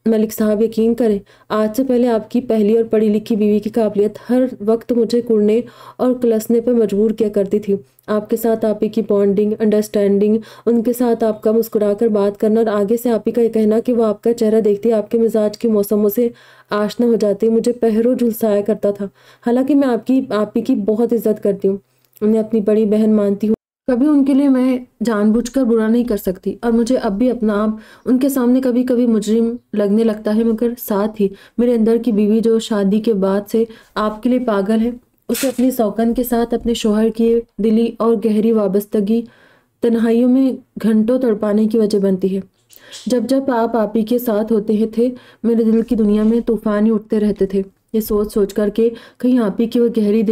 ملک صاحب یقین کریں، آج سے پہلے آپ کی پہلی اور پڑھی لکھی بیوی کی قابلیت ہر وقت مجھے کڑنے اور کلسنے پر مجبور کیا کرتی تھی۔ آپ کے ساتھ آپی کی بانڈنگ، انڈرسٹینڈنگ، ان کے ساتھ آپ کا مسکرا کر بات کرنا اور آگے سے آپی کا یہ کہنا کہ وہ آپ کا چہرہ دیکھتی آپ کے مزاج کے موسموں سے آشنا ہو جاتی، مجھے پہرو جھلسایا کرتا تھا۔ حالانکہ میں آپی کی بہت عزت کرتی ہوں، انہیں اپنی بڑی بہن مانتی ہوں، کبھی ان کے لیے میں جان بوجھ کر برا نہیں کر سکتی، اور مجھے اب بھی اپنا آپ ان کے سامنے کبھی کبھی مجرم لگنے لگتا ہے، مگر ساتھ ہی میرے اندر کی بیوی جو شادی کے بعد سے آپ کے لیے پاگل ہے، اسے اپنی سوکن کے ساتھ اپنے شوہر کی دلی اور گہری وابستگی تنہائیوں میں گھنٹوں تڑپانے کی وجہ بنتی ہے۔ جب جب آپ آپی کے ساتھ ہوتے تھے میرے دل کی دنیا میں طوفان ہی اٹھتے رہتے تھے، یہ سوچ سوچ کر کے کہیں آپی کی وہ گہری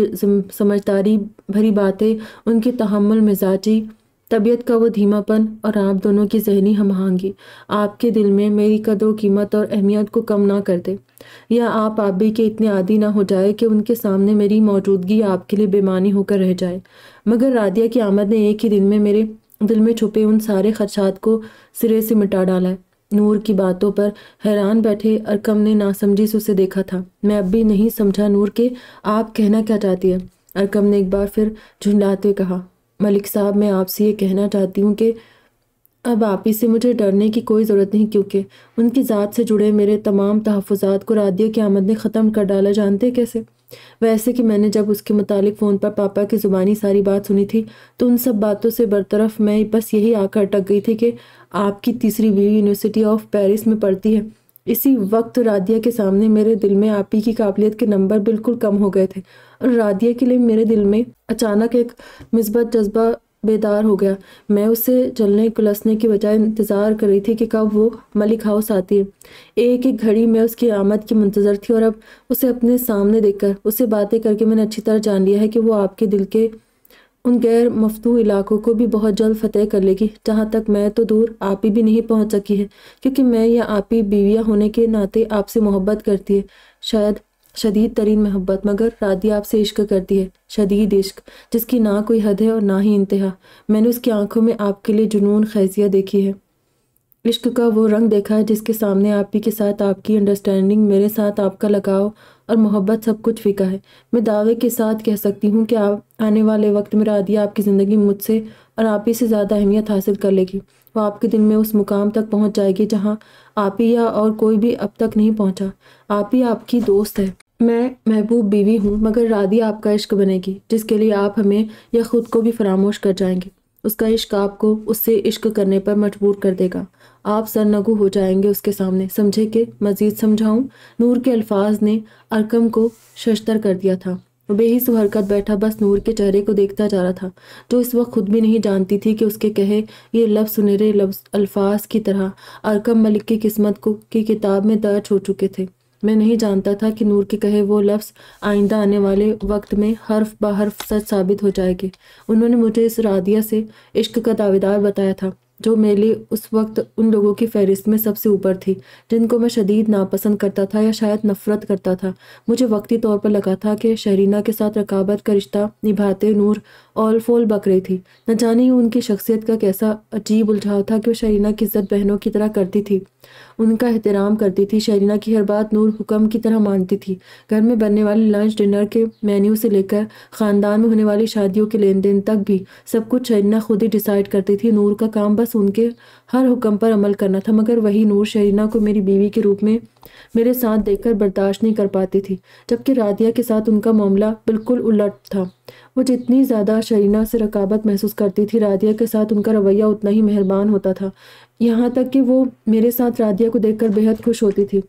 سمجھداری بھری باتیں، ان کی تحمل مزاجی، طبیعت کا وہ دھیما پن اور آپ دونوں کی ذہنی ہم آہنگی آپ کے دل میں میری قدر و قیمت اور اہمیت کو کم نہ کر دے، یا آپ آپی کے اتنے عادی نہ ہو جائے کہ ان کے سامنے میری موجودگی آپ کے لیے بےمانی ہو کر رہ جائے۔ مگر رادیہ کی آمد نے ایک ہی دن میں میرے دل میں چھپے ان سارے خدشات کو سرے سے مٹا ڈالا ہے۔ نور کی باتوں پر حیران بیٹھے ارکم نے ناسمجھی سے اسے دیکھا تھا۔ میں اب بھی نہیں سمجھا نور کہ آپ کہنا کیا چاہتی ہے؟ ارکم نے ایک بار پھر جھنجلاتے کہا، ملک صاحب میں آپ سے یہ کہنا چاہتی ہوں کہ اب آپی سے مجھے ڈرنے کی کوئی ضرورت نہیں، کیونکہ ان کی ذات سے جڑے میرے تمام تحفظات کو رادیہ کی آمد نے ختم کر ڈالا۔ جانتے کیسے؟ ویسے کہ میں نے جب اس کے متعلق فون پر پاپا کی زبانی ساری بات سنی تھی تو ان سب باتوں سے برطرف میں بس یہی آ کر اٹک گئی تھی کہ آپ کی تیسری بیوی یونیورسٹی آف پیرس میں پڑھتی ہے۔ اسی وقت رادیہ کے سامنے میرے دل میں آپی کی قابلیت کے نمبر بالکل کم ہو گئے تھے، اور رادیہ کے لیے میرے دل میں اچانک ایک مثبت جذبہ بیدار ہو گیا۔ میں اسے جلنے کلسنے کی بجائے انتظار کر رہی تھی کہ کب وہ ملک ہاؤس آتی ہے۔ ایک ایک گھڑی میں اس کی آمد کی منتظر تھی، اور اب اسے اپنے سامنے دیکھ کر اسے باتیں کر کے میں نے اچھی طرح جان لیا ہے کہ وہ آپ کے دل کے ان غیر مفتوح علاقوں کو بھی بہت جلد فتح کر لے گی جہاں تک میں تو دور آپی بھی نہیں پہنچ سکی ہے، کیونکہ میں یا آپی بیویاں ہونے کے ناطے آپ سے محبت کرتی ہے، شاید شدید ترین محبت، مگر رادیہ آپ سے عشق کرتی ہے، شدید عشق جس کی نہ کوئی حد ہے اور نہ ہی انتہا۔ میں نے اس کی آنکھوں میں آپ کے لیے جنون خیزیہ دیکھی ہے، عشق کا وہ رنگ دیکھا ہے جس کے سامنے آپی کے ساتھ آپ کی انڈرسٹینڈنگ، میرے ساتھ آپ کا لگاؤ اور محبت سب کچھ فیکا ہے۔ میں دعوے کے ساتھ کہہ سکتی ہوں کہ آنے والے وقت میں رادیہ آپ کی زندگی میں مجھ سے اور آپی سے زیادہ اہمیت حاصل کر لے گی۔ وہ آپ کے دل میں اس مقام تک پہنچ جائے گی جہاں آپی یا اور کوئی بھی اب تک نہیں پہنچا۔ آپی آپ کی دوست ہے، میں محبوب بیوی ہوں، مگر رادیہ آپ کا عشق بنے گی جس کے لیے آپ ہمیں یا خود کو بھی فراموش کر جائیں گے۔ اس کا عشق آپ کو اس سے عشق کرنے پر مجبور کر دے گا، آپ سرنگو ہو جائیں گے اس کے سامنے۔ سمجھے کہ مزید سمجھاؤں؟ نور کے الفاظ نے ارکم کو ششدر کر دیا تھا، وہ بے حس و حرکت بیٹھا بس نور کے چہرے کو دیکھتا جا رہا تھا، جو اس وقت خود بھی نہیں جانتی تھی کہ اس کے کہے یہ لفظ سنہرے الفاظ کی طرح ارکم ملک کی قسمت کی کتاب میں درج ہو چکے تھے۔ میں نہیں جانتا تھا کہ نور کے کہے وہ لفظ آئندہ آنے والے وقت میں حرف بہ حرف سچ ثابت ہو جائے گے۔ انہوں نے مجھے اس رادیہ سے عشق کا دعویدار بتایا تھا جو میرے لیے اس وقت ان لوگوں کی فہرست میں سب سے اوپر تھی جن کو میں شدید ناپسند کرتا تھا یا شاید نفرت کرتا تھا۔ مجھے وقتی طور پر لگا تھا کہ شہرینہ کے ساتھ رقابت کا رشتہ نبھاتے نور اول فول بک رہی تھی۔ نہ جانے ان کی شخصیت کا کیسا عجیب الجھاؤ تھا کہ وہ شہرینہ کی عزت بہنوں کی طرح کرتی تھی، ان کا احترام کرتی تھی، شہرینہ کی ہر بات نور حکم کی طرح مانتی تھی۔ گھر میں بننے والے لنچ ڈنر کے مینیو سے لے کر خاندان میں ہونے والی شادیوں کے لین دین تک بھی سب کچھ شہرینہ خود ہی ڈیسائیڈ کرتی تھی۔ نور کا کام بس ان کے ہر حکم پر عمل کرنا تھا، مگر وہی نور شہرینہ کو میری بیوی کے روپ میں میرے ساتھ دیکھ کر برداشت نہیں کر پاتی تھی، جبکہ رادیہ کے ساتھ ان کا معاملہ بالکل الٹ تھا۔ وہ جتنی زیادہ شہرینہ سے رقابت محسوس کرتی تھی، رادیہ کے ساتھ ان کا رویہ اتنا ہی مہربان ہوتا تھا، یہاں تک کہ وہ میرے ساتھ رادیہ کو دیکھ کر بے حد خوش ہوتی تھی۔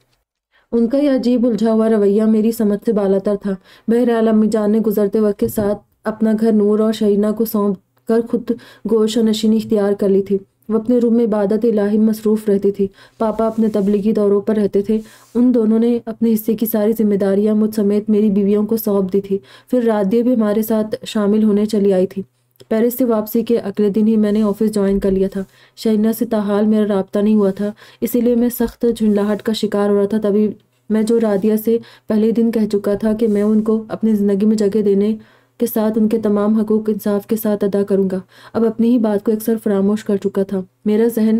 ان کا یہ عجیب الجھا ہوا رویہ میری سمجھ سے بالاتر تھا۔ بہرحال امی جان نے گزرتے وقت کے ساتھ اپنا گھر نور اور شہرینہ کو سونپ کر خود گوش نشینی اختیار کر لی تھی۔ وہ اپنے روم میں عبادت الہی میں مصروف رہتی تھی، پاپا اپنے تبلیغی دوروں پر رہتے تھے۔ ان دونوں نے اپنے حصے کی ساری ذمہ داریاں مجھ سمیت میری بیویوں کو سونپ دی تھی۔ پھر رادیہ بھی ہمارے ساتھ شامل ہونے چلی آئی تھی۔ پیرس سے واپسی کے اگلے دن ہی میں نے آفس جوائن کر لیا تھا۔ شہرینہ سے تاحال میرا رابطہ نہیں ہوا تھا، اسی لیے میں سخت جھنجلاہٹ کا شکار ہو رہا تھا۔ تبھی میں جو رادیہ سے پہلے دن کہہ چکا تھا کہ میں ان کو اپنی زندگی میں جگہ دینے کے ساتھ ان کے تمام حقوق انصاف کے ساتھ ادا کروں گا، اب اپنی ہی بات کو اکثر فراموش کر چکا تھا۔ میرا ذہن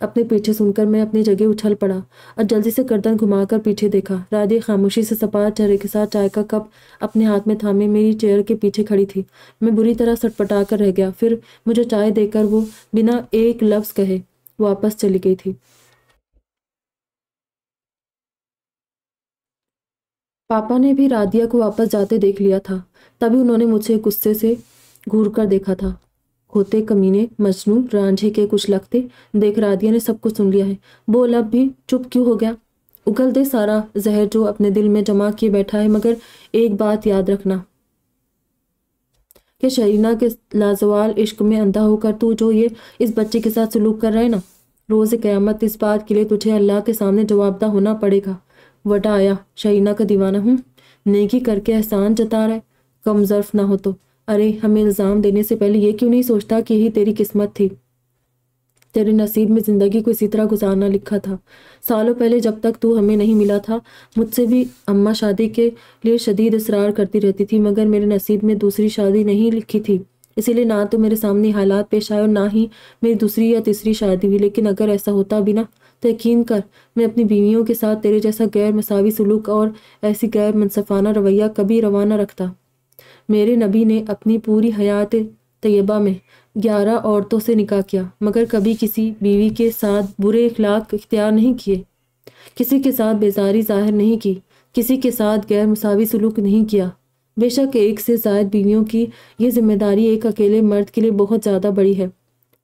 اپنے پیچھے سن کر میں اپنی جگہ اچھل پڑا اور جلدی سے گردن گھما کر پیچھے دیکھا۔ رادیا خاموشی سے سپاٹ چہرے کے ساتھ چائے کا کپ اپنے ہاتھ میں تھامے میری چیئر کے پیچھے کھڑی تھی۔ میں بری طرح سٹپٹا کر رہ گیا۔ پھر مجھے چائے دے کر وہ بنا ایک لفظ کہے واپس چلی گئی تھی۔ پاپا نے بھی رادیا کو واپس جاتے دیکھ لیا تھا، تبھی انہوں نے مجھے غصے سے گھور کر دیکھا تھا۔ ہوتے کمینے، مجنوں، رانجھے کے کچھ لگتے، دیکھ رادیا نے سب کچھ سن لیا ہے، بول اب بھی چپ کیوں ہو گیا؟ اگل دے سارا زہر جو اپنے دل میں جمع کیے بیٹھا ہے، مگر ایک بات یاد رکھنا کہ شرینہ کے لازوال عشق میں اندھا ہو کر تو جو یہ اس بچے کے ساتھ سلوک کر رہا ہے نا، روز قیامت اس بات کے لیے تجھے اللہ کے سامنے جواب دہ ہونا پڑے گا۔ وٹا آیا شرینہ کا دیوانہ ہوں، نیکی کر کے احسان جتا رہا ہے، کم ظرف نہ ہو تو۔ ارے ہمیں الزام دینے سے پہلے یہ کیوں نہیں سوچتا کہ یہی تیری قسمت تھی؟ تیرے نصیب میں زندگی کو اسی طرح گزارنا لکھا تھا۔ سالوں پہلے جب تک تو ہمیں نہیں ملا تھا، مجھ سے بھی اماں شادی کے لیے شدید اصرار کرتی رہتی تھی، مگر میرے نصیب میں دوسری شادی نہیں لکھی تھی، اسی لیے نہ تو میرے سامنے حالات پیش آئے اور نہ ہی میری دوسری یا تیسری شادی ہوئی۔ لیکن اگر ایسا ہوتا بھی نا تو یقین کر میں اپنی بیویوں کے ساتھ تیرے جیسا غیر مساوی سلوک اور ایسی غیر منصفانہ رویہ کبھی روا نہ رکھتا۔ میرے نبی نے اپنی پوری حیات طیبہ میں 11 عورتوں سے نکاح کیا، مگر کبھی کسی بیوی کے ساتھ برے اخلاق اختیار نہیں کیے، کسی کے ساتھ بیزاری ظاہر نہیں کی، کسی کے ساتھ غیر مساوی سلوک نہیں کیا۔ بے شک ایک سے زائد بیویوں کی یہ ذمہ داری ایک اکیلے مرد کے لیے بہت زیادہ بڑی ہے۔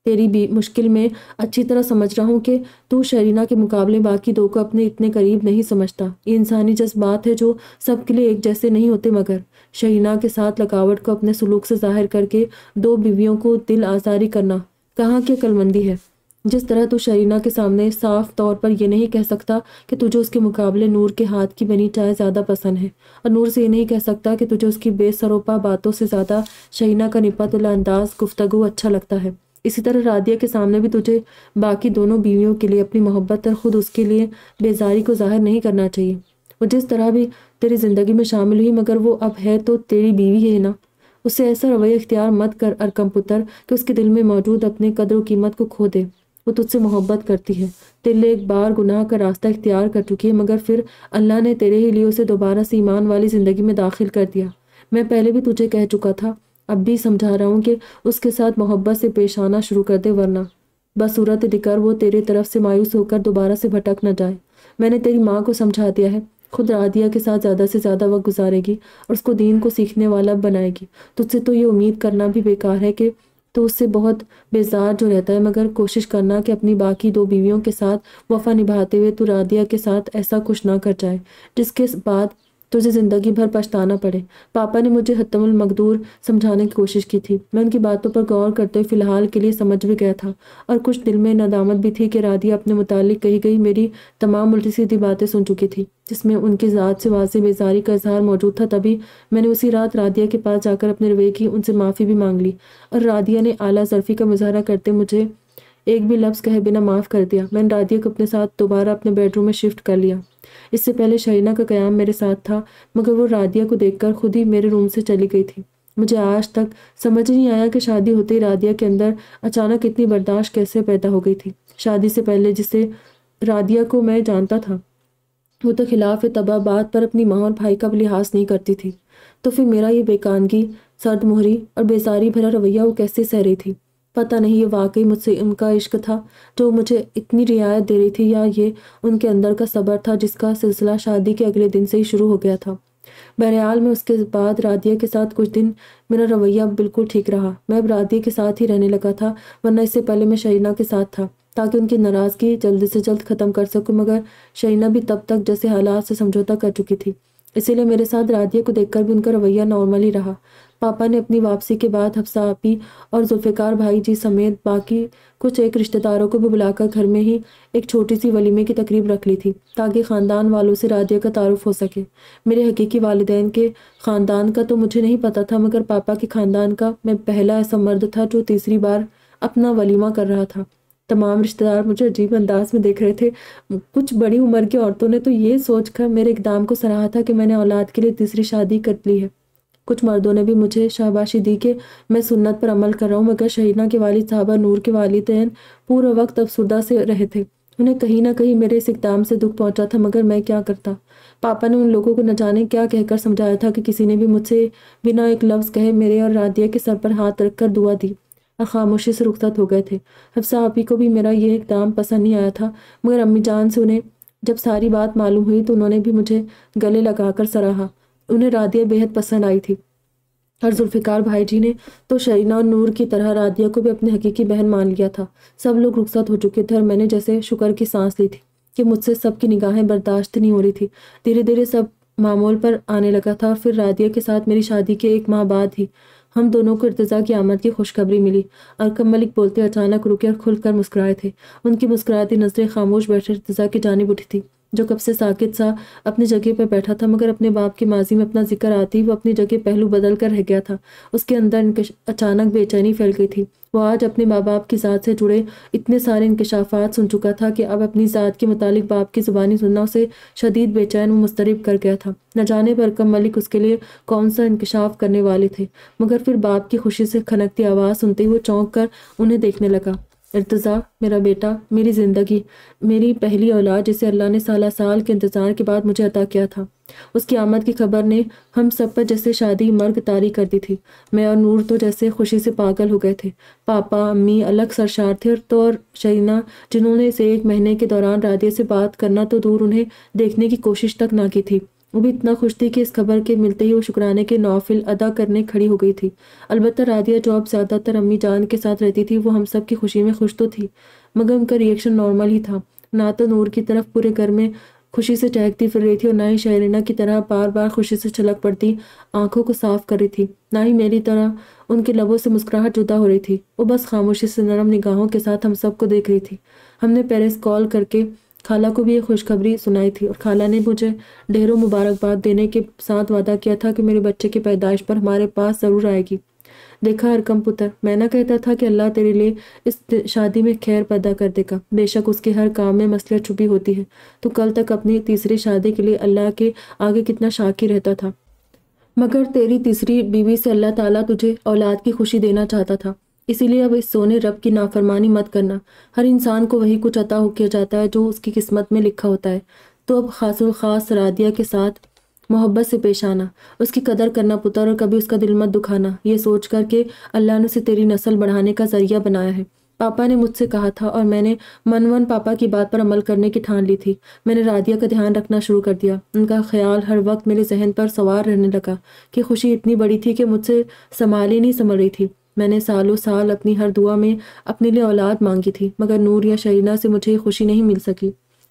تیری بھی مشکل میں اچھی طرح سمجھ رہا ہوں کہ تو شرینہ کے مقابلے باقی دو کو اپنے اتنے قریب نہیں سمجھتا۔ یہ انسانی جذبات ہے جو سب کے لیے ایک جیسے نہیں ہوتے، مگر شرینہ کے ساتھ لگاوٹ کو اپنے سلوک سے ظاہر کر کے دو بیویوں کو دل آزاری کرنا کہاں کی عقل مندی ہے؟ جس طرح تو شرینہ کے سامنے صاف طور پر یہ نہیں کہہ سکتا کہ تجھے اس کے مقابلے نور کے ہاتھ کی بنی چائے زیادہ پسند ہے، اور نور سے یہ نہیں کہہ سکتا کہ تجھے اس کی بے سروپا باتوں سے زیادہ شرینہ کا نپت الانداز گفتگو اچھا لگتا ہے۔ اسی طرح رادیا کے سامنے بھی تجھے باقی دونوں بیویوں کے لیے اپنی محبت اور خود اس کے لیے بیزاری کو ظاہر نہیں کرنا چاہیے۔ وہ جس طرح بھی تیری زندگی میں شامل ہوئی، مگر وہ اب ہے تو تیری بیوی ہے نا۔ اس سے ایسا رویہ اختیار مت کر ارکم پتر کہ اس کے دل میں موجود اپنے قدر و قیمت کو کھو دے۔ وہ تجھ سے محبت کرتی ہے، تیرے لیے ایک بار گناہ کا راستہ اختیار کر چکی ہے، مگر پھر اللہ نے تیرے ہی لیے اسے دوبارہ سے ایمان والی زندگی میں داخل کر دیا۔ میں پہلے بھی تجھے کہہ چکا تھا، اب بھی سمجھا رہا ہوں کہ اس کے ساتھ محبت سے پیش آنا شروع کر دے، ورنہ بصورت دکر وہ تیرے طرف سے مایوس ہو کر دوبارہ سے بھٹک نہ جائے۔ میں نے تیری ماں کو سمجھا دیا ہے، خود رادیا کے ساتھ زیادہ سے زیادہ وقت گزارے گی اور اس کو دین کو سیکھنے والا بنائے گی۔ تجھ سے تو یہ امید کرنا بھی بیکار ہے کہ تو اس سے بہت بیزار جو رہتا ہے، مگر کوشش کرنا کہ اپنی باقی دو بیویوں کے ساتھ وفا نبھاتے ہوئے تو رادیا کے ساتھ ایسا کچھ نہ کر جائے جس کے بعد تجھے زندگی بھر پچھتانا پڑے۔ پاپا نے مجھے حتم المقدور سمجھانے کی کوشش کی تھی، میں ان کی باتوں پر غور کرتے ہوئے فی الحال کے لیے سمجھ بھی گیا تھا، اور کچھ دل میں ندامت بھی تھی کہ رادیا اپنے متعلق کہی گئی میری تمام الٹی سیدھی باتیں سن چکی تھی، جس میں ان کی ذات سے واضح بیزاری کا اظہار موجود تھا۔ تبھی میں نے اسی رات رادیا کے پاس جا کر اپنے رویے کی ان سے معافی بھی مانگ لی، اور رادیا نے اعلیٰ ظرفی کا مظاہرہ کرتے مجھے ایک بھی لفظ کہے بنا معاف کر دیا۔ میں نے رادیا کو اپنے ساتھ دوبارہ اپنے بیڈ روم میں شفٹ کر لیا۔ اس سے پہلے شرینہ کا قیام میرے ساتھ تھا، مگر وہ رادیا کو دیکھ کر خود ہی میرے روم سے چلی گئی تھی۔ مجھے آج تک سمجھ نہیں آیا کہ شادی ہوتے ہی رادیا کے اندر اچانک اتنی برداشت کیسے پیدا ہو گئی تھی۔ شادی سے پہلے جسے رادیا کو میں جانتا تھا، وہ تو خلاف طبع بات پر اپنی ماں اور بھائی کا بھی لحاظ نہیں کرتی تھی، تو پھر میرا یہ بیگانگی، سرد مہری اور بیزاری بھرا رویہ وہ کیسے سہ رہی تھی؟ پتہ نہیں یہ واقعی مجھ سے ان کا عشق تھا جو مجھے اتنی رعایت دے رہی تھی، یا یہ ان کے اندر کا صبر تھا جس کا سلسلہ شادی کے اگلے دن سے ہی شروع ہو گیا تھا۔ بہرحال میں اس کے بعد رادیا کے ساتھ کچھ دن میرا رویہ بالکل ٹھیک رہا۔ میں اب رادیا کے ساتھ ہی رہنے لگا تھا، ورنہ اس سے پہلے میں شرینہ کے ساتھ تھا تاکہ ان کی ناراضگی جلد سے جلد ختم کر سکوں، مگر شرینہ بھی تب تک جیسے حالات سے سمجھوتا کر چکی تھی، اسی لیے میرے ساتھ رادیا کو دیکھ کر بھی ان کا رویہ نارمل ہی رہا۔ پاپا نے اپنی واپسی کے بعد حفصہ آپی اور ذوالفقار بھائی جی سمیت باقی کچھ ایک رشتہ داروں کو بھی بلا کر گھر میں ہی ایک چھوٹی سی ولیمے کی تقریب رکھ لی تھی تاکہ خاندان والوں سے رادیا کا تعارف ہو سکے۔ میرے حقیقی والدین کے خاندان کا تو مجھے نہیں پتہ تھا، مگر پاپا کے خاندان کا میں پہلا ایسا مرد تھا جو تیسری بار اپنا ولیمہ کر رہا تھا۔ تمام رشتہ دار مجھے عجیب انداز میں دیکھ رہے تھے۔ کچھ بڑی عمر کی عورتوں نے تو یہ سوچ کر میرے اقدام کو سراہا تھا کہ میں نے اولاد کے لیے تیسری شادی کر لی ہے۔ کچھ مردوں نے بھی مجھے شاباشی دی کہ میں سنت پر عمل کر رہا ہوں، مگر شہینہ کے والد صاحبہ نور کے والدین پورا وقت افسردہ سے رہے تھے۔ انہیں کہیں نہ کہیں میرے اس اقدام سے دکھ پہنچا تھا، مگر میں کیا کرتا۔ پاپا نے ان لوگوں کو نہ جانے کیا کہہ کر سمجھایا تھا کہ کسی نے بھی مجھ سے بنا ایک لفظ کہے میرے اور رادیہ کے سر پر ہاتھ رکھ کر دعا دی اور خاموشی سے رخصت ہو گئے تھے۔ حفصہ آپی کو بھی میرا یہ اقدام پسند نہیں آیا تھا، مگر امی جان سے انہیں جب ساری بات معلوم ہوئی تو انہوں نے بھی مجھے گلے لگا کر سراہا۔ انہیں رادیہ بےحد پسند آئی تھی اور ذوالفقار بھائی جی نے تو شرینہ اور نور کی طرح رادیہ کو بھی اپنی حقیقی بہن مان لیا تھا۔ سب لوگ رخصت ہو چکے تھے اور میں نے جیسے شکر کی سانس لی تھی کہ مجھ سے سب کی نگاہیں برداشت نہیں ہو رہی تھی۔ دھیرے دھیرے سب معمول پر آنے لگا تھا اور پھر رادیہ کے ساتھ میری شادی کے 1 ماہ بعد ہی ہم دونوں کو ارتضیٰ کی آمد کی خوشخبری ملی۔ ارقم ملک بولتے اچانک رکے اور کھل کر مسکرائے تھے۔ ان کی مسکراتی نظریں خاموش بیٹھے ارتضیٰ کی جانب اٹھی تھی، جو کب سے ساکت سا اپنی جگہ پر بیٹھا تھا، مگر اپنے باپ کے ماضی میں اپنا ذکر آتی وہ اپنی جگہ پہلو بدل کر رہ گیا تھا۔ اس کے اندر اچانک بے چینی پھیل گئی تھی۔ وہ آج اپنے ماں باپ کی ذات سے جڑے اتنے سارے انکشافات سن چکا تھا کہ اب اپنی ذات کے متعلق باپ کی زبانی سننا اسے شدید بے چین و مضطرب کر گیا تھا۔ نہ جانے ارقم ملک اس کے لیے کون سا انکشاف کرنے والے تھے، مگر پھر باپ کی خوشی سے کھنکتی آواز سنتے ہی وہ چونک کر انہیں دیکھنے لگا۔ ارتضیٰ، میرا بیٹا، میری زندگی، میری پہلی اولاد جسے اللہ نے سالہ سال کے انتظار کے بعد مجھے عطا کیا تھا، اس کی آمد کی خبر نے ہم سب پر جیسے شادی مرگ طاری کر دی تھی۔ میں اور نور تو جیسے خوشی سے پاگل ہو گئے تھے۔ پاپا امی الگ سرشار تھے اور شرینہ، جنہوں نے اسے 1 مہینے کے دوران رادیہ سے بات کرنا تو دور انہیں دیکھنے کی کوشش تک نہ کی تھی، وہ بھی اتنا خوش تھی کہ اس خبر کے ملتے ہی وہ شکرانے کے نوافل ادا کرنے کھڑی ہو گئی تھی۔ البتہ رادیہ جو اب زیادہ تر امی جان کے ساتھ رہتی تھی وہ ہم سب کی خوشی میں خوش تو تھی، مگر ان کا ری ایکشن نارمل ہی تھا۔ نہ تو نور کی طرف پورے گھر میں خوشی سے چہکتی پھر رہی تھی اور نہ ہی شرینہ کی طرح بار بار خوشی سے چھلک پڑتی آنکھوں کو صاف کر رہی تھی، نہ ہی میری طرح ان کے لبوں سے مسکراہٹ جدا ہو رہی تھی۔ وہ بس خاموشی سے نرم نگاہوں کے ساتھ ہم سب کو دیکھ رہی تھی۔ ہم نے پیرس کال کر کے خالہ کو بھی یہ خوشخبری سنائی تھی اور خالہ نے مجھے ڈھیروں مبارکباد دینے کے ساتھ وعدہ کیا تھا کہ میرے بچے کی پیدائش پر ہمارے پاس ضرور آئے گی۔ دیکھا ارقم پتر، میں نہ کہتا تھا کہ اللہ تیرے لیے اس شادی میں خیر پیدا کر دے گا، بے شک اس کے ہر کام میں مصلحت چھپی ہوتی ہے۔ تو کل تک اپنی تیسری شادی کے لیے اللہ کے آگے کتنا شاکر رہتا تھا، مگر تیری تیسری بیوی سے اللہ تعالیٰ تجھے اولاد کی خوشی دینا چاہتا تھا، اسی لیے اب اس سونے رب کی نافرمانی مت کرنا۔ ہر انسان کو وہی کچھ عطا کیا جاتا ہے جو اس کی قسمت میں لکھا ہوتا ہے۔ تو اب خاص الخاص رادیہ کے ساتھ محبت سے پیش آنا، اس کی قدر کرنا پتر، اور کبھی اس کا دل مت دکھانا، یہ سوچ کر کہ اللہ نے اسے تیری نسل بڑھانے کا ذریعہ بنایا ہے۔ پاپا نے مجھ سے کہا تھا اور میں نے من پاپا کی بات پر عمل کرنے کی ٹھان لی تھی۔ میں نے رادیہ کا دھیان رکھنا شروع کر دیا۔ ان کا خیال ہر وقت میرے ذہن پر سوار رہنے لگا کہ خوشی اتنی بڑی تھی کہ مجھ سے سنبھالی نہیں سنبھل رہی تھی۔ میں نے سالوں سال اپنی ہر دعا میں اپنے لیے اولاد مانگی تھی، مگر نور یا شرینہ سے مجھے یہ خوشی نہیں مل سکی۔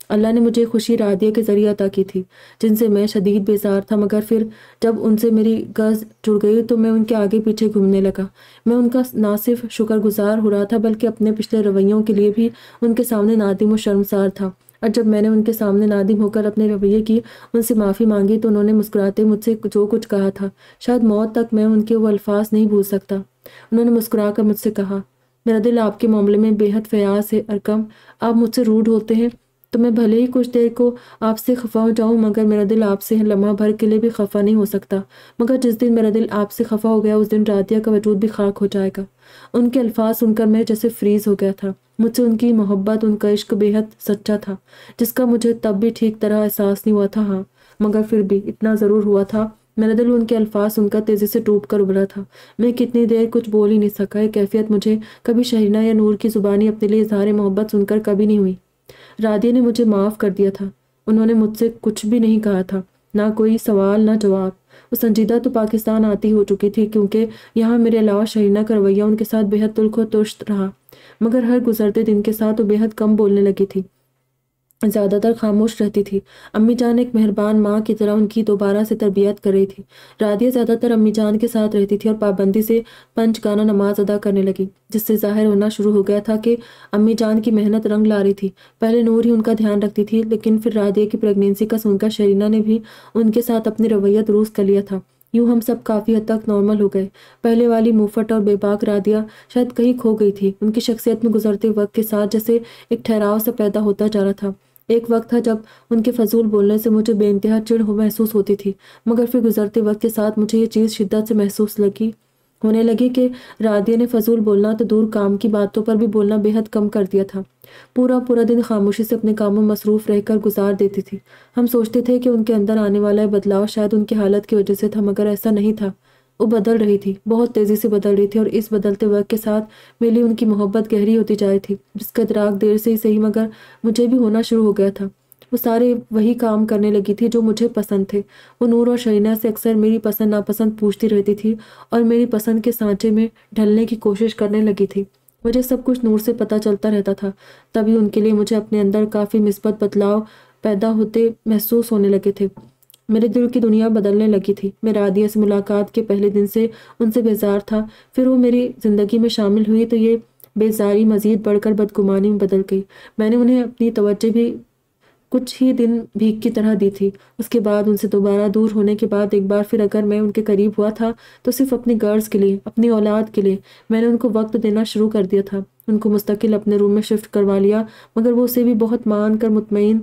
اللہ نے مجھے خوشی رادیہ کے ذریعے عطا کی تھی، جن سے میں شدید بیزار تھا، مگر پھر جب ان سے میری گز جڑ گئی تو میں ان کے آگے پیچھے گھومنے لگا۔ میں ان کا نہ صرف شکر گزار ہو رہا تھا بلکہ اپنے پچھلے رویوں کے لیے بھی ان کے سامنے نادم و شرمسار تھا۔ اور جب میں نے ان کے سامنے نادم ہو کر اپنے رویے کی ان سے معافی مانگی تو انہوں نے مسکراتے مجھ سے جو کچھ کہا تھا، شاید موت تک میں ان کے وہ الفاظ نہیں بھول سکتا۔ انہوں نے مسکرا کر مجھ سے کہا، میرا دل آپ کے معاملے میں بے حد فیاض ہے ارقم، آپ مجھ سے روڈ ہوتے ہیں تو میں بھلے ہی کچھ دیر کو آپ سے خفا ہو جاؤں، مگر میرا دل آپ سے لمحہ بھر کے لیے بھی خفا نہیں ہو سکتا۔ مگر جس دن میرا دل آپ سے خفا ہو گیا اس دن رادیہ کا وجود بھی خاک ہو جائے گا۔ ان کے الفاظ سن کر میں جیسے فریز ہو گیا تھا۔ مجھ سے ان کی محبت، ان کا عشق بے حد سچا تھا، جس کا مجھے تب بھی ٹھیک طرح احساس نہیں ہوا تھا، ہاں مگر پھر بھی اتنا ضرور ہوا تھا، میرا دل ان کے الفاظ سن کر تیزی سے ٹوٹ کر ابھرا تھا۔ میں کتنی دیر کچھ بول ہی نہیں سکا۔ یہ کیفیت مجھے کبھی شرینہ یا نور کی زبانی اپنے لیے اظہار محبت سن کر کبھی نہیں ہوئی۔ رادیہ نے مجھے معاف کر دیا تھا، انہوں نے مجھ سے کچھ بھی نہیں کہا تھا، نہ کوئی سوال نہ جواب۔ وہ سنجیدہ تو پاکستان آتی ہو چکی تھی، کیونکہ یہاں میرے علاوہ شرینہ کا رویہ ان کے ساتھ بے حد تلخ و ترش رہا، مگر ہر گزرتے دن کے ساتھ وہ بے حد کم بولنے لگی تھی، زیادہ تر خاموش رہتی تھی۔ امی جان ایک مہربان ماں کی طرح ان کی دوبارہ سے تربیت کر رہی تھی۔ رادیہ زیادہ تر امی جان کے ساتھ رہتی تھی اور پابندی سے 5 گانا نماز ادا کرنے لگی، جس سے ظاہر ہونا شروع ہو گیا تھا کہ امی جان کی محنت رنگ لا رہی تھی۔ پہلے نور ہی ان کا دھیان رکھتی تھی، لیکن پھر رادیہ کی پریگنینسی کا سن کر شرینہ نے بھی ان کے ساتھ اپنے رویہ درست کر لیا تھا۔ یوں ہم سب کافی حد تک نارمل ہو گئے۔ پہلے والی موفٹ اور بے باک رادیہ شاید کہیں کھو گئی تھی۔ ان کی شخصیت میں گزرتے وقت کے ساتھ جیسے ایک ٹھہراؤ سا پیدا ہوتا جا رہا تھا۔ ایک وقت تھا جب ان کے فضول بولنے سے مجھے بے انتہا چڑ محسوس ہوتی تھی، مگر پھر گزرتے وقت کے ساتھ مجھے یہ چیز شدت سے محسوس ہونے لگی کہ رادیہ نے فضول بولنا تو دور کام کی باتوں پر بھی بولنا بے حد کم کر دیا تھا۔ پورا دن خاموشی سے اپنے کاموں میں مصروف رہ کر گزار دیتی تھی۔ ہم سوچتے تھے کہ ان کے اندر آنے والا بدلاؤ شاید ان کی حالت کی وجہ سے تھا، مگر ایسا نہیں تھا۔ وہ بدل رہی تھی، بہت تیزی سے بدل رہی تھی، اور اس بدلتے وقت کے ساتھ میری ان کی محبت گہری ہوتی جا رہی تھی، جس کا ادراک دیر سے ہی صحیح مگر مجھے بھی ہونا شروع ہو گیا تھا۔ وہ سارے وہی کام کرنے لگی تھی جو مجھے پسند تھے۔ وہ نور اور شرینہ سے اکثر میری پسند ناپسند پوچھتی رہتی تھی اور میری پسند کے سانچے میں ڈھلنے کی کوشش کرنے لگی تھی۔ مجھے سب کچھ نور سے پتہ چلتا رہتا تھا، تبھی ان کے لیے مجھے اپنے اندر کافی مثبت بدلاؤ پیدا ہوتے محسوس ہونے لگے تھے۔ میرے دل کی دنیا بدلنے لگی تھی۔ میں رادیہ سے ملاقات کے پہلے دن سے ان سے بیزار تھا، پھر وہ میری زندگی میں شامل ہوئی تو یہ بیزاری مزید بڑھ کر بدگمانی میں بدل گئی۔ میں نے انہیں اپنی توجہ بھی کچھ ہی دن بھیک کی طرح دی تھی۔ اس کے بعد ان سے دوبارہ دور ہونے کے بعد ایک بار پھر اگر میں ان کے قریب ہوا تھا تو صرف اپنی غرض کے لیے، اپنی اولاد کے لیے۔ میں نے ان کو وقت دینا شروع کر دیا تھا، ان کو مستقل اپنے روم میں شفٹ کروا لیا، مگر وہ اسے بھی بہت مان کر مطمئن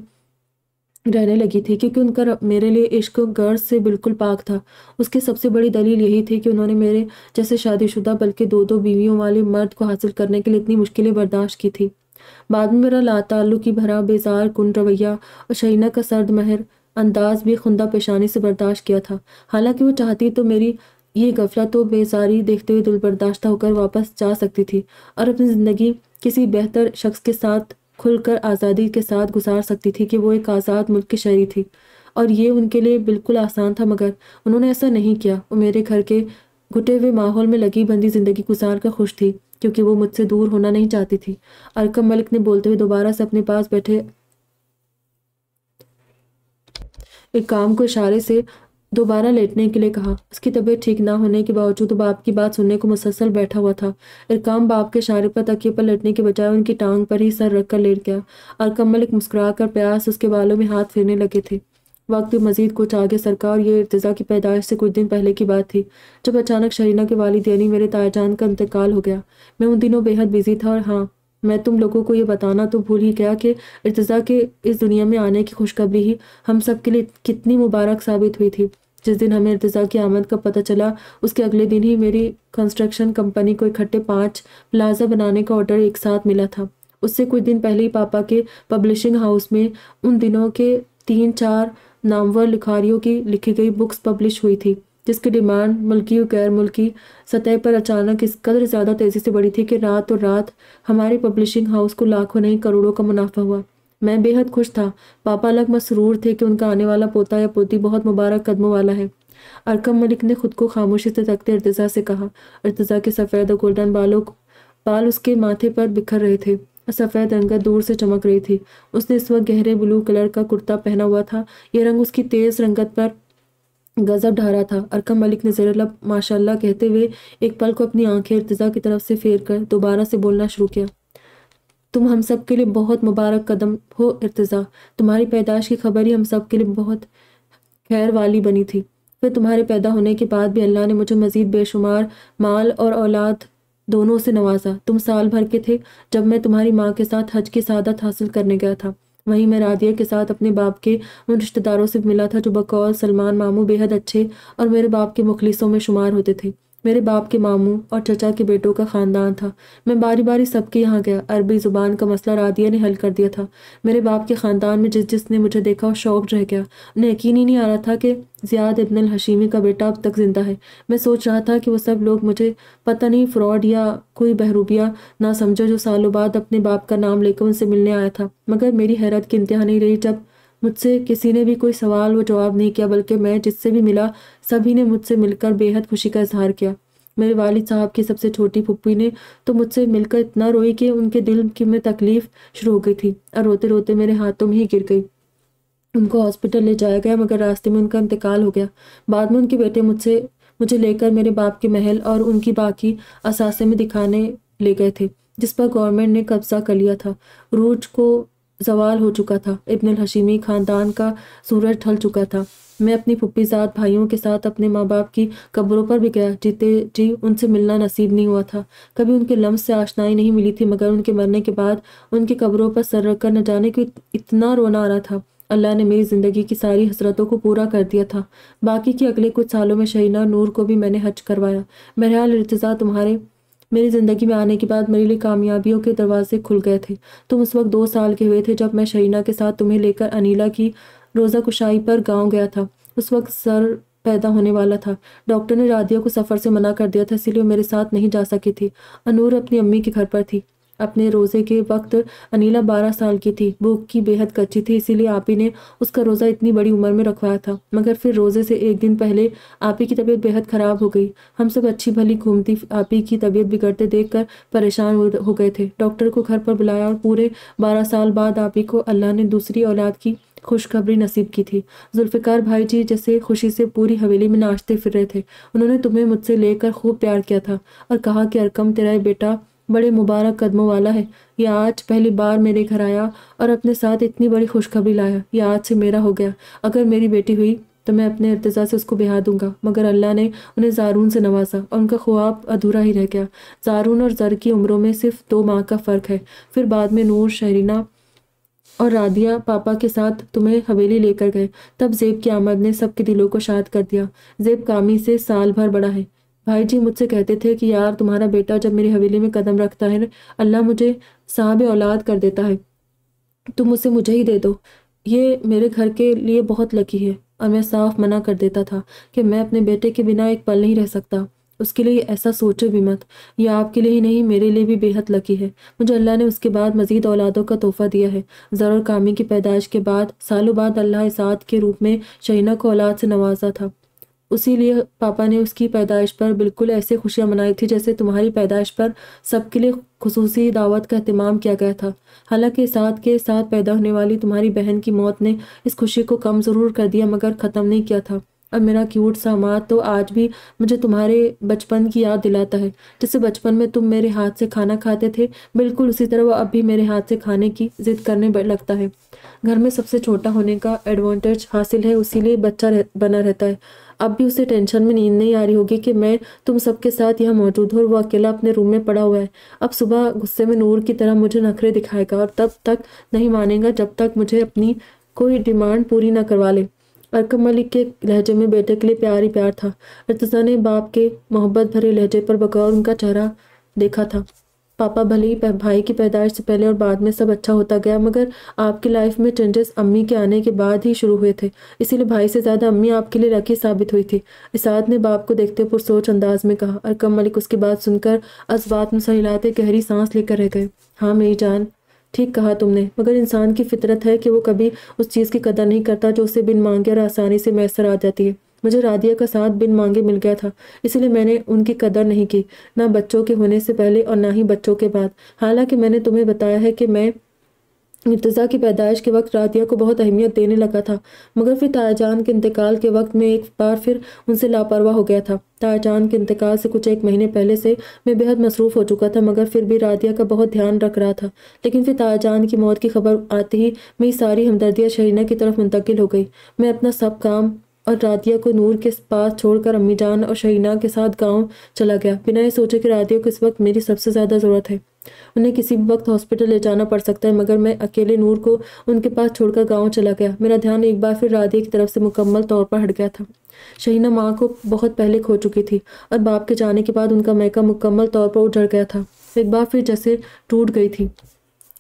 رہنے لگی تھی، کیونکہ ان کا میرے لیے عشق غرض سے بالکل پاک تھا۔ اس کی سب سے بڑی دلیل یہی تھی کہ انہوں نے میرے جیسے شادی شدہ بلکہ دو بیویوں والے مرد کو حاصل کرنے کے لیے اتنی مشکلیں برداشت کی تھی۔ بعد میں میرا لا تعلقی بھرا بیزار کن رویہ اور شرینہ کا سرد مہر انداز بھی خندہ پیشانی سے برداشت کیا تھا۔ حالانکہ وہ چاہتی تو میری یہ غفلت و بیزاری دیکھتے ہوئے دل برداشتہ ہو کر واپس جا سکتی تھی اور اپنی زندگی کسی بہتر شخص کے ساتھ کھل کر آزادی کے ساتھ گزار سکتی تھی کہ وہ ایک آزاد ملک کی شہری تھی، اور یہ ان کے لیے بالکل آسان تھا، مگر انہوں نے ایسا نہیں کیا۔ وہ میرے گھر کے گھٹے ہوئے ماحول میں لگی بندی زندگی گزار کر خوش تھی، کیونکہ وہ مجھ سے دور ہونا نہیں چاہتی تھی۔ ارکم ملک نے بولتے ہوئے دوبارہ سے اپنے پاس بیٹھے ایک کام کو اشارے سے دوبارہ لیٹنے کے لیے کہا۔ اس کی طبیعت ٹھیک نہ ہونے کے باوجود وہ باپ کی بات سننے کو مسلسل بیٹھا ہوا تھا۔ ارکام باپ کے اشارے پر تکیے پر لیٹنے کے بجائے ان کی ٹانگ پر ہی سر رکھ کر لیٹ گیا۔ ارکم ملک مسکرا کر پیاس اس کے بالوں میں ہاتھ پھیرنے لگے تھے۔ وقت مزید کچھ آگے سرکا اور یہ ارتضیٰ کی پیدائش سے کچھ دن پہلے کی بات تھی، جب اچانک شرینہ کے والد یعنی میرے تایا جان کا انتقال ہو گیا۔ میں ان دنوں بے حد بزی تھا، اور ہاں، میں تم لوگوں کو یہ بتانا تو بھول ہی گیا کہ ارتضیٰ کے اس دنیا میں آنے کی خوشخبری ہی ہم سب کے لیے کتنی مبارک ثابت ہوئی تھی۔ جس دن ہمیں ارتضیٰ کی آمد کا پتہ چلا، اس کے اگلے دن ہی میری کنسٹرکشن کمپنی کو اکٹھے 5 پلازا بنانے کا آرڈر ایک ساتھ ملا تھا۔ اس سے کچھ دن پہلے ہی پاپا کے پبلشنگ ہاؤس میں ان دنوں کے 3-4 نامور لکھاریوں کی لکھی گئی بکس پبلش ہوئی تھی، جس کی ڈیمانڈ ملکی و غیر ملکی سطح پر اچانک اس قدر زیادہ تیزی سے بڑھی تھی کہ رات ہمارے پبلشنگ ہاؤس کو لاکھوں نہیں کروڑوں کا منافع ہوا۔ میں بے حد خوش تھا۔ پاپا الگ مسرور تھے کہ ان کا آنے والا پوتا یا پوتی بہت مبارک قدموں والا ہے۔ ارکم ملک نے خود کو خاموشی سے تکتے ارتضیٰ سے کہا۔ ارتضیٰ کے سفید اور گولڈن بال اس کے ماتھے پر بکھر رہے تھے، اور سفید رنگت دور سے چمک رہی تھی۔ اس نے اس وقت گہرے بلو کلر کا کرتا پہنا ہوا تھا، یہ رنگ اس کی تیز رنگت پر غضب ڈھا رہا تھا۔ ارکم ملک نے زیر لب ماشاء اللہ کہتے ہوئے ایک پل کو اپنی آنکھیں ارتضیٰ کی طرف سے پھیر کر دوبارہ سے بولنا شروع کیا۔ تم ہم سب کے لیے بہت مبارک قدم ہو ارتضیٰ، تمہاری پیدائش کی خبر ہی ہم سب کے لیے بہت خیر والی بنی تھی۔ پھر تمہارے پیدا ہونے کے بعد بھی اللہ نے مجھے مزید بے شمار مال اور اولاد دونوں سے نوازا۔ تم سال بھر کے تھے جب میں تمہاری ماں کے ساتھ حج کی سعادت حاصل کرنے گیا تھا۔ وہیں میں رادیہ کے ساتھ اپنے باپ کے ان رشتہ داروں سے ملا تھا جو بقول سلمان ماموں بے حد اچھے اور میرے باپ کے مخلصوں میں شمار ہوتے تھے۔ میرے باپ کے ماموں اور چچا کے بیٹوں کا خاندان تھا۔ میں باری باری سب کے یہاں گیا۔ عربی زبان کا مسئلہ رادیہ نے حل کر دیا تھا۔ میرے باپ کے خاندان میں جس نے مجھے دیکھا وہ شوق رہ گیا۔ انہیں یقین ہی نہیں آ رہا تھا کہ زیاد ابن الحشیمی کا بیٹا اب تک زندہ ہے۔ میں سوچ رہا تھا کہ وہ سب لوگ مجھے پتہ نہیں فراڈ یا کوئی بہروبیہ نہ سمجھو جو سالوں بعد اپنے باپ کا نام لے کر ان سے ملنے آیا تھا، مگر میری حیرت کی انتہا نہیں رہی جب مجھ سے کسی نے بھی کوئی سوال و جواب نہیں کیا، بلکہ میں جس سے بھی ملا سبھی نے مجھ سے مل کر بے حد خوشی کا اظہار کیا۔ میرے والد صاحب کی سب سے چھوٹی پھپھی نے تو مجھ سے مل کر اتنا روئی کہ ان کے دل کی میں تکلیف شروع ہو گئی تھی اور روتے روتے میرے ہاتھوں میں ہی گر گئی۔ ان کو ہاسپٹل لے جایا گیا، مگر راستے میں ان کا انتقال ہو گیا۔ بعد میں ان کے بیٹے مجھے لے کر میرے باپ کے محل اور ان کی باقی اثاثے میں دکھانے لے گئے تھے، جس پر گورنمنٹ نے قبضہ کر لیا تھا۔ روج کو زوال ہو چکا تھا، ابن الہاشمی خاندان کا سورج ڈھل چکا تھا۔ میں اپنی پھپھی زاد بھائیوں کے ساتھ اپنے ماں باپ کی قبروں پر بھی گیا، جیتے جی ان سے ملنا نصیب نہیں ہوا تھا۔ کبھی ان کے لمس سے آشنائی نہیں ملی تھی، مگر ان کے مرنے کے بعد ان کی قبروں پر سر رکھ کر نہ جانے کیوں اتنا رونا آ رہا تھا۔ اللہ نے میری زندگی کی ساری حسرتوں کو پورا کر دیا تھا۔ باقی کے اگلے کچھ سالوں میں شہینہ نور کو بھی میں نے حج کروایا۔ بہرحال ارتضیٰ، میری زندگی میں آنے کے بعد میرے لیے کامیابیوں کے دروازے کھل گئے تھے۔ تم اس وقت 2 سال کے ہوئے تھے جب میں شہینہ کے ساتھ تمہیں لے کر انیلا کی روزہ کشائی پر گاؤں گیا تھا۔ اس وقت سر پیدا ہونے والا تھا۔ ڈاکٹر نے رادیہ کو سفر سے منع کر دیا تھا، اسی لیے وہ میرے ساتھ نہیں جا سکی تھی۔ انور اپنی امی کے گھر پر تھی۔ اپنے روزے کے وقت انیلا 12 سال کی تھی، بھوک کی بے حد کچی تھی، اسی لیے آپی نے اس کا روزہ اتنی بڑی عمر میں رکھوایا تھا۔ مگر پھر روزے سے 1 دن پہلے آپی کی طبیعت بے حد خراب ہو گئی۔ ہم سب اچھی بھلی گھومتی آپی کی طبیعت بگڑتے دیکھ کر پریشان ہو گئے تھے۔ ڈاکٹر کو گھر پر بلایا اور پورے 12 سال بعد آپی کو اللہ نے دوسری اولاد کی خوشخبری نصیب کی تھی۔ ذوالفقار بھائی جی جیسے خوشی سے پوری حویلی میں ناچتے پھر رہے تھے۔ انہوں نے تمہیں مجھ سے لے کر خوب پیار کیا تھا اور کہا کہ ارقم تیرا یہ بیٹا بڑے مبارک قدموں والا ہے، یہ آج پہلی بار میرے گھر آیا اور اپنے ساتھ اتنی بڑی خوشخبری لایا، یہ آج سے میرا ہو گیا۔ اگر میری بیٹی ہوئی تو میں اپنے ارتضیٰ سے اس کو بیاہ دوں گا، مگر اللہ نے انہیں زارون سے نوازا اور ان کا خواب ادھورا ہی رہ گیا۔ زارون اور زر کی عمروں میں صرف 2 ماہ کا فرق ہے۔ پھر بعد میں نور، شہرینہ اور رادیہ پاپا کے ساتھ تمہیں حویلی لے کر گئے۔ تب زیب کی آمد نے سب کے دلوں کو شاد کر دیا۔ زیب کامی سے سال بھر بڑا ہے۔ بھائی جی مجھ سے کہتے تھے کہ یار تمہارا بیٹا جب میری حویلی میں قدم رکھتا ہے اللہ مجھے صاحب اولاد کر دیتا ہے، تم اسے مجھے ہی دے دو، یہ میرے گھر کے لیے بہت لکی ہے۔ اور میں صاف منع کر دیتا تھا کہ میں اپنے بیٹے کے بنا ایک پل نہیں رہ سکتا، اس کے لیے ایسا سوچو بھی مت، یہ آپ کے لیے ہی نہیں میرے لیے بھی بے حد لکی ہے۔ مجھے اللہ نے اس کے بعد مزید اولادوں کا تحفہ دیا ہے۔ زر اور کامی کی پیدائش کے بعد سالوں بعد اللہ اسعاد کے روپ میں شہینہ کو اولاد سے نوازا تھا، اسی لیے پاپا نے اس کی پیدائش پر بالکل ایسے خوشیاں منائی تھی جیسے تمہاری پیدائش پر سب کے لیے خصوصی دعوت کا اہتمام کیا گیا تھا۔ حالانکہ اسعاد کے ساتھ پیدا ہونے والی تمہاری بہن کی موت نے اس خوشی کو کم ضرور کر دیا مگر ختم نہیں کیا تھا۔ اور میرا کیوٹ سا مات تو آج بھی مجھے تمہارے بچپن کی یاد دلاتا ہے، جیسے بچپن میں تم میرے ہاتھ سے کھانا کھاتے تھے، بالکل اسی طرح وہ اب بھی میرے ہاتھ سے کھانے کی ضد کرنے لگتا ہے۔ گھر میں سب سے چھوٹا ہونے کا ایڈوانٹیج حاصل ہے، اسی لیے بچہ بنا رہتا ہے۔ اب بھی اسے ٹینشن میں نیند نہیں آ رہی ہوگی کہ میں تم سب کے ساتھ یہاں موجود ہوں اور وہ اکیلا اپنے روم میں پڑا ہوا ہے۔ اب صبح غصے میں نور کی طرح مجھے نخرے دکھائے گا اور تب تک نہیں مانے گا جب تک مجھے اپنی کوئی ڈیمانڈ پوری نہ کروا لے۔ ارقم ملک کے لہجے میں بیٹے کے لیے پیار ہی پیار تھا۔ ارتضیٰ نے باپ کے محبت بھرے لہجے پر بغور ان کا چہرہ دیکھا تھا۔ پاپا بھلے ہی بھائی کی پیدائش سے پہلے اور بعد میں سب اچھا ہوتا گیا، مگر آپ کی لائف میں چینجز امی کے آنے کے بعد ہی شروع ہوئے تھے، اسی لیے بھائی سے زیادہ امی آپ کے لیے لکی ثابت ہوئی تھی۔ اسعاد نے باپ کو دیکھتے پرسوچ انداز میں کہا۔ ارقم ملک اس کی بات سن کر اسبات میں سہلاتے گہری سانس لے کر رہ گئے۔ ہاں میری جان، ٹھیک کہا تم نے، مگر انسان کی فطرت ہے کہ وہ کبھی اس چیز کی قدر نہیں کرتا جو اسے بن مانگے اور آسانی سے میسر آ جاتی ہے۔ مجھے رادیہ کا ساتھ بن مانگے مل گیا تھا، اسی لیے میں نے ان کی قدر نہیں کی، نہ بچوں کے ہونے سے پہلے اور نہ ہی بچوں کے بعد۔ حالانکہ میں نے تمہیں بتایا ہے کہ میں ارتضیٰ کی پیدائش کے وقت رادیہ کو بہت اہمیت دینے لگا تھا، مگر پھر تایا جان کے انتقال کے وقت میں ایک بار پھر ان سے لاپرواہ ہو گیا تھا۔ تایا جان کے انتقال سے کچھ 1 مہینے پہلے سے میں بے حد مصروف ہو چکا تھا، مگر پھر بھی رادیہ کا بہت دھیان رکھ رہا تھا۔ لیکن پھر تایا جان کی موت کی خبر آتے ہی میری ساری ہمدردیاں شہینہ کی طرف منتقل ہو گئی۔ میں اپنا سب کام اور رادیہ کو نور کے پاس چھوڑ کر امی جان اور شہینہ کے ساتھ گاؤں چلا گیا، بنا یہ سوچے کہ رادیہ کو اس وقت میری سب سے زیادہ ضرورت ہے۔ انہیں کسی بھی وقت ہاسپٹل لے جانا پڑ سکتا ہے، مگر میں اکیلے نور کو ان کے پاس چھوڑ کر گاؤں چلا گیا۔ میرا دھیان ایک بار پھر رادیہ کی طرف سے مکمل طور پر ہٹ گیا تھا۔ شہینہ ماں کو بہت پہلے کھو چکی تھی اور باپ کے جانے کے بعد ان کا میکا مکمل طور پر اجڑ گیا تھا، ایک بار پھر جیسے ٹوٹ گئی تھی۔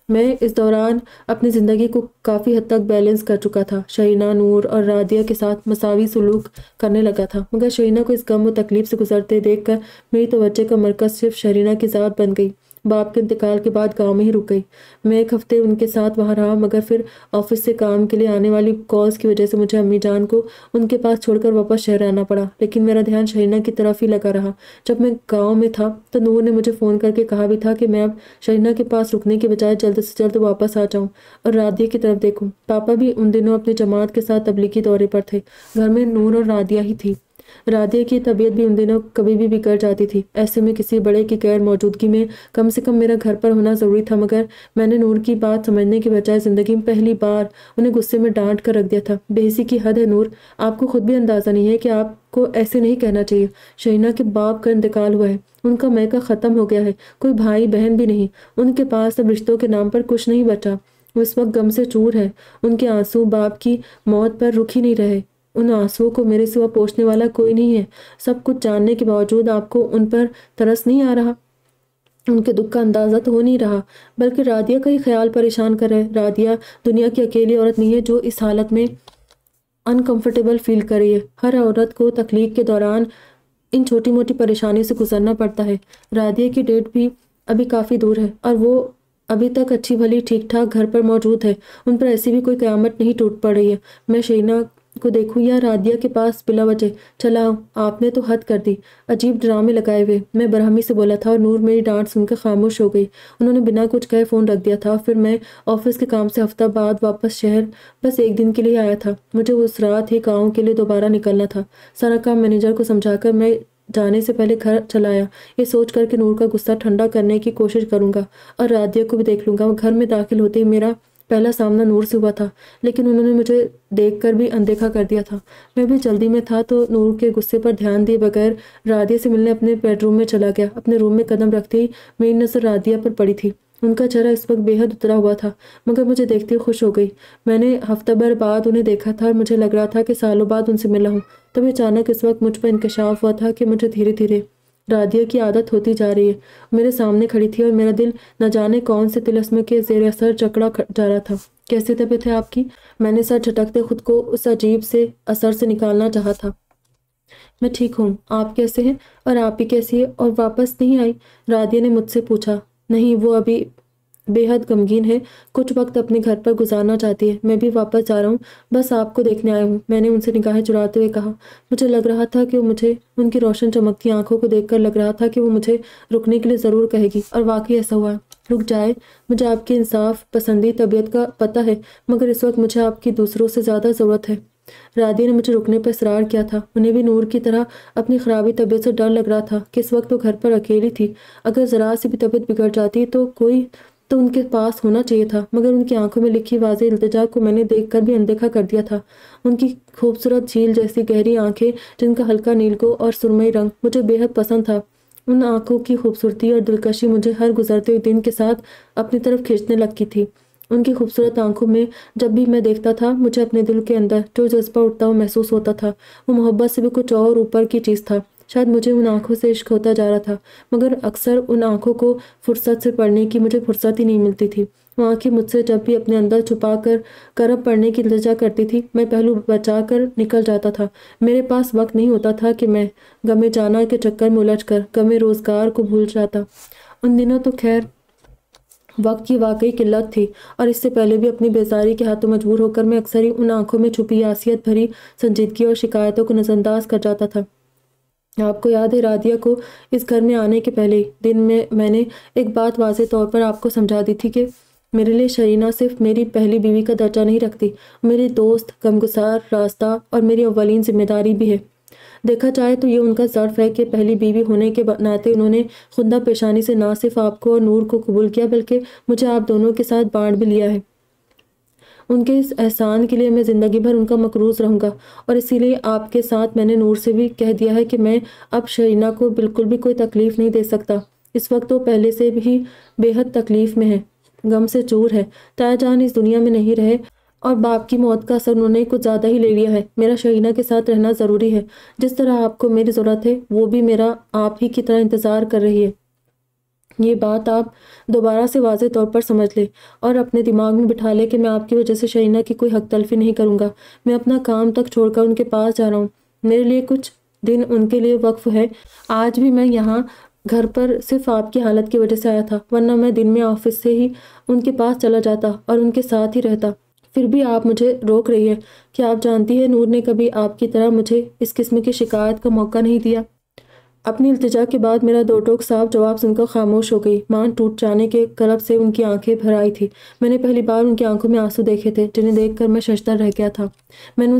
میں اس دوران اپنی زندگی کو کافی حد تک بیلنس کر چکا تھا، شہینہ، نور اور رادیہ کے ساتھ مساوی سلوک کرنے لگا تھا، مگر شہینہ کو اس غم و تکلیف سے گزرتے دیکھ کر میری توجہ کا مرکز صرف شہینہ کی ذات بن گئی۔ باپ کے انتقال کے بعد گاؤں میں ہی رک گئی۔ میں 1 ہفتے ان کے ساتھ وہاں رہا، مگر پھر آفس سے کام کے لیے آنے والی کالز کی وجہ سے مجھے امی جان کو ان کے پاس چھوڑ کر واپس شہر آنا پڑا، لیکن میرا دھیان شہینہ کی طرف ہی لگا رہا۔ جب میں گاؤں میں تھا تو نور نے مجھے فون کر کے کہا بھی تھا کہ میں اب شہینہ کے پاس رکنے کے بجائے جلد سے جلد واپس آ جاؤں اور رادیہ کی طرف دیکھوں۔ پاپا بھی ان دنوں اپنی جماعت کے ساتھ تبلیغی دورے پر تھے، گھر میں نور اور رادیہ ہی تھی۔ رادیہ کی طبیعت بھی ان دنوں کبھی بھی بگڑ جاتی تھی، ایسے میں کسی بڑے کی غیر موجودگی میں کم سے کم میرا گھر پر ہونا ضروری تھا، مگر میں نے نور کی بات سمجھنے کی بجائے زندگی میں پہلی بار انہیں غصے میں ڈانٹ کر رکھ دیا تھا۔ بے حسی کی حد ہے نور، آپ کو خود بھی اندازہ نہیں ہے کہ آپ کو ایسے نہیں کہنا چاہیے۔ شہینہ کے باپ کا انتقال ہوا ہے، ان کا میکہ ختم ہو گیا ہے، کوئی بھائی بہن بھی نہیں، ان کے پاس اب رشتوں کے نام پر کچھ نہیں بچا۔ وہ اس وقت غم سے چور ہے، ان کے آنسو باپ کی موت پر رک ہی نہیں رہے۔ ان آنسوؤں کو میرے سوا پوچھنے والا کوئی نہیں ہے۔ سب کچھ جاننے کے باوجود آپ کو ان پر ترس نہیں آ رہا؟ ان کے دکھ کا اندازہ تو ہو نہیں رہا، بلکہ رادیہ کا ہی خیال پریشان کر رہے۔ رادیہ دنیا کی اکیلی عورت نہیں ہے جو اس حالت میں انکمفرٹیبل فیل کر رہی ہے۔ ہر عورت کو تخلیق کے دوران ان چھوٹی موٹی پریشانیوں سے گزرنا پڑتا ہے۔ رادیہ کی ڈیٹ بھی ابھی کافی دور ہے اور وہ ابھی تک اچھی بھلی ٹھیک ٹھاک گھر پر موجود ہے، ان پر ایسی بھی کوئی قیامت نہیں ٹوٹ پڑ رہی ہے۔ میں شہینہ کو دیکھوں یا رادیہ کے پاس بلا وجہ چلا آؤں؟ آپ نے تو حد کر دی، عجیب ڈرامے لگائے ہوئے، میں برہمی سے بولا تھا، اور نور میری ڈانٹ سن کر خاموش ہو گئی۔ انہوں نے بنا کچھ کہے فون رکھ دیا تھا، اور پھر میں آفس کے کام سے ہفتہ بعد واپس شہر بس ایک دن کے لیے آیا تھا۔ مجھے اس رات ہی گاؤں کے لیے دوبارہ نکلنا تھا۔ سارا کام مینیجر کو سمجھا کر میں جانے سے پہلے گھر چلا آیا، یہ سوچ کر کہ نور کا غصہ ٹھنڈا کرنے کی کوشش کروں گا اور رادیہ کو بھی دیکھ لوں گا۔ گھر میں داخل ہوتے ہی میرا پہلا سامنا نور سے ہوا تھا، لیکن انہوں نے مجھے دیکھ کر بھی اندیکھا کر دیا تھا۔ میں بھی جلدی میں تھا تو نور کے غصے پر دھیان دیے بغیر رادیہ سے ملنے اپنے بیڈ روم میں چلا گیا۔ اپنے روم میں قدم رکھتے ہی میری نظر رادیہ پر پڑی تھی۔ ان کا چہرہ اس وقت بے حد اترا ہوا تھا، مگر مجھے دیکھتے ہی خوش ہو گئی۔ میں نے ہفتہ بھر بعد انہیں دیکھا تھا اور مجھے لگ رہا تھا کہ سالوں بعد ان سے ملا ہوں۔ تبھی اچانک اس وقت مجھ پر انکشاف ہوا تھا کہ مجھے دھیرے دھیرے رادیہ کی عادت ہوتی جا رہی ہے۔ میرے سامنے کھڑی تھی اور میرا دل نہ جانے کون سے طلسم کے زیر اثر جکڑا جا رہا تھا۔ کیسی طبیعت ہے آپ کی؟ میں نے سر جھٹکتے خود کو اس عجیب سے اثر سے نکالنا چاہا تھا۔ میں ٹھیک ہوں، آپ کیسے ہیں؟ اور آپ ہی کیسی ہے؟ اور واپس نہیں آئی؟ رادیہ نے مجھ سے پوچھا۔ نہیں، وہ ابھی بے حد غمگین ہے، کچھ وقت اپنے گھر پر گزارنا چاہتی ہے۔ میں بھی واپس جا رہا ہوں، بس آپ کو دیکھنے آیا ہوں، میں نے ان سے نگاہیں چراتے ہوئے کہا۔ مجھے لگ رہا تھا کہ وہ مجھے ان کی روشن چمکتی آنکھوں کو دیکھ کر لگ رہا تھا کہ وہ مجھے رکنے کے لیے ضرور کہے گی، اور واقعی ایسا ہوا۔ رک جائے، مجھے آپ کی انصاف پسندی طبیعت کا پتہ ہے، مگر اس وقت مجھے آپ کی دوسروں سے زیادہ ضرورت ہے۔ رادیہ نے مجھے رکنے پر اصرار کیا تھا۔ انہیں بھی نور کی طرح اپنی خرابی طبیعت سے ڈر لگ رہا تھا کہ اس وقت وہ گھر پر اکیلی تھی۔ اگر ذرا سی بھی طبیعت بگڑ جاتی تو کوئی تو ان کے پاس ہونا چاہیے تھا، مگر ان کی آنکھوں میں لکھی واضح التجا کو میں نے دیکھ کر بھی اندیکھا کر دیا تھا۔ ان کی خوبصورت جھیل جیسی گہری آنکھیں، جن کا ہلکا نیلگو اور سرمئی رنگ مجھے بے حد پسند تھا۔ ان آنکھوں کی خوبصورتی اور دلکشی مجھے ہر گزرتے ہوئے دن کے ساتھ اپنی طرف کھینچنے لگتی تھی۔ ان کی خوبصورت آنکھوں میں جب بھی میں دیکھتا تھا، مجھے اپنے دل کے اندر جو جذبہ اٹھتا ہوا محسوس ہوتا تھا، وہ محبت سے بھی کچھ اور اوپر کی چیز تھا۔ شاید مجھے ان آنکھوں سے عشق ہوتا جا رہا تھا، مگر اکثر ان آنکھوں کو فرصت سے پڑھنے کی مجھے فرصت ہی نہیں ملتی تھی۔ وہ آنکھیں مجھ سے جب بھی اپنے اندر چھپا کر کرب پڑھنے کی التجا کرتی تھی، میں پہلو بچا کر نکل جاتا تھا۔ میرے پاس وقت نہیں ہوتا تھا کہ میں غم جانا کے چکر میں الجھ کر غم روزگار کو بھول جاتا۔ ان دنوں تو خیر وقت کی واقعی قلت تھی، اور اس سے پہلے بھی اپنی بیزاری کے ہاتھوں مجبور ہو کر میں اکثر ہی ان آنکھوں میں چھپی عاصیت بھری سنجیدگی اور شکایتوں کو نظر انداز کر جاتا تھا۔ آپ کو یاد ہے رادیہ کو اس گھر میں آنے کے پہلے دن میں نے ایک بات واضح طور پر آپ کو سمجھا دی تھی کہ میرے لیے شرینہ صرف میری پہلی بیوی کا درجہ نہیں رکھتی، میری دوست، غمگسار، راستہ اور میری اولین ذمہ داری بھی ہے۔ دیکھا جائے تو یہ ان کا ظرف ہے کہ پہلی بیوی ہونے کے ناطے انہوں نے خندہ پیشانی سے نہ صرف آپ کو اور نور کو قبول کیا، بلکہ مجھے آپ دونوں کے ساتھ بانٹ بھی لیا ہے۔ ان کے اس احسان کے لیے میں زندگی بھر ان کا مقروض رہوں گا، اور اسی لیے آپ کے ساتھ میں نے نور سے بھی کہہ دیا ہے کہ میں اب شرینہ کو بالکل بھی کوئی تکلیف نہیں دے سکتا۔ اس وقت وہ پہلے سے بھی بے حد تکلیف میں ہے، غم سے چور ہے۔ تایا جان اس دنیا میں نہیں رہے اور باپ کی موت کا اثر انہوں نے کچھ زیادہ ہی لے لیا ہے۔ میرا شرینہ کے ساتھ رہنا ضروری ہے، جس طرح آپ کو میری ضرورت ہے وہ بھی میرا آپ ہی کی طرح انتظار کر رہی ہے۔ یہ بات آپ دوبارہ سے واضح طور پر سمجھ لیں اور اپنے دماغ میں بٹھا لیں کہ میں آپ کی وجہ سے شرینہ کی کوئی حق تلفی نہیں کروں گا۔ میں اپنا کام تک چھوڑ کر ان کے پاس جا رہا ہوں، میرے لیے کچھ دن ان کے لیے وقف ہے۔ آج بھی میں یہاں گھر پر صرف آپ کی حالت کی وجہ سے آیا تھا، ورنہ میں دن میں آفس سے ہی ان کے پاس چلا جاتا اور ان کے ساتھ ہی رہتا۔ پھر بھی آپ مجھے روک رہی ہے کہ آپ جانتی ہے نور نے کبھی آپ کی طرح مجھے اس قسم کی شکایت کا موقع نہیں دیا۔ اپنی التجا کے بعد میرا دو ٹوک صاف جواب سن کر خاموش ہو گئی۔ مان ٹوٹ جانے کے کرب سے ان کی آنکھیں بھر آئی تھی۔ میں نے پہلی بار ان کی آنکھوں میں آنسو دیکھے تھے، جنہیں دیکھ کر میں ششدر رہ گیا تھا۔ میں نے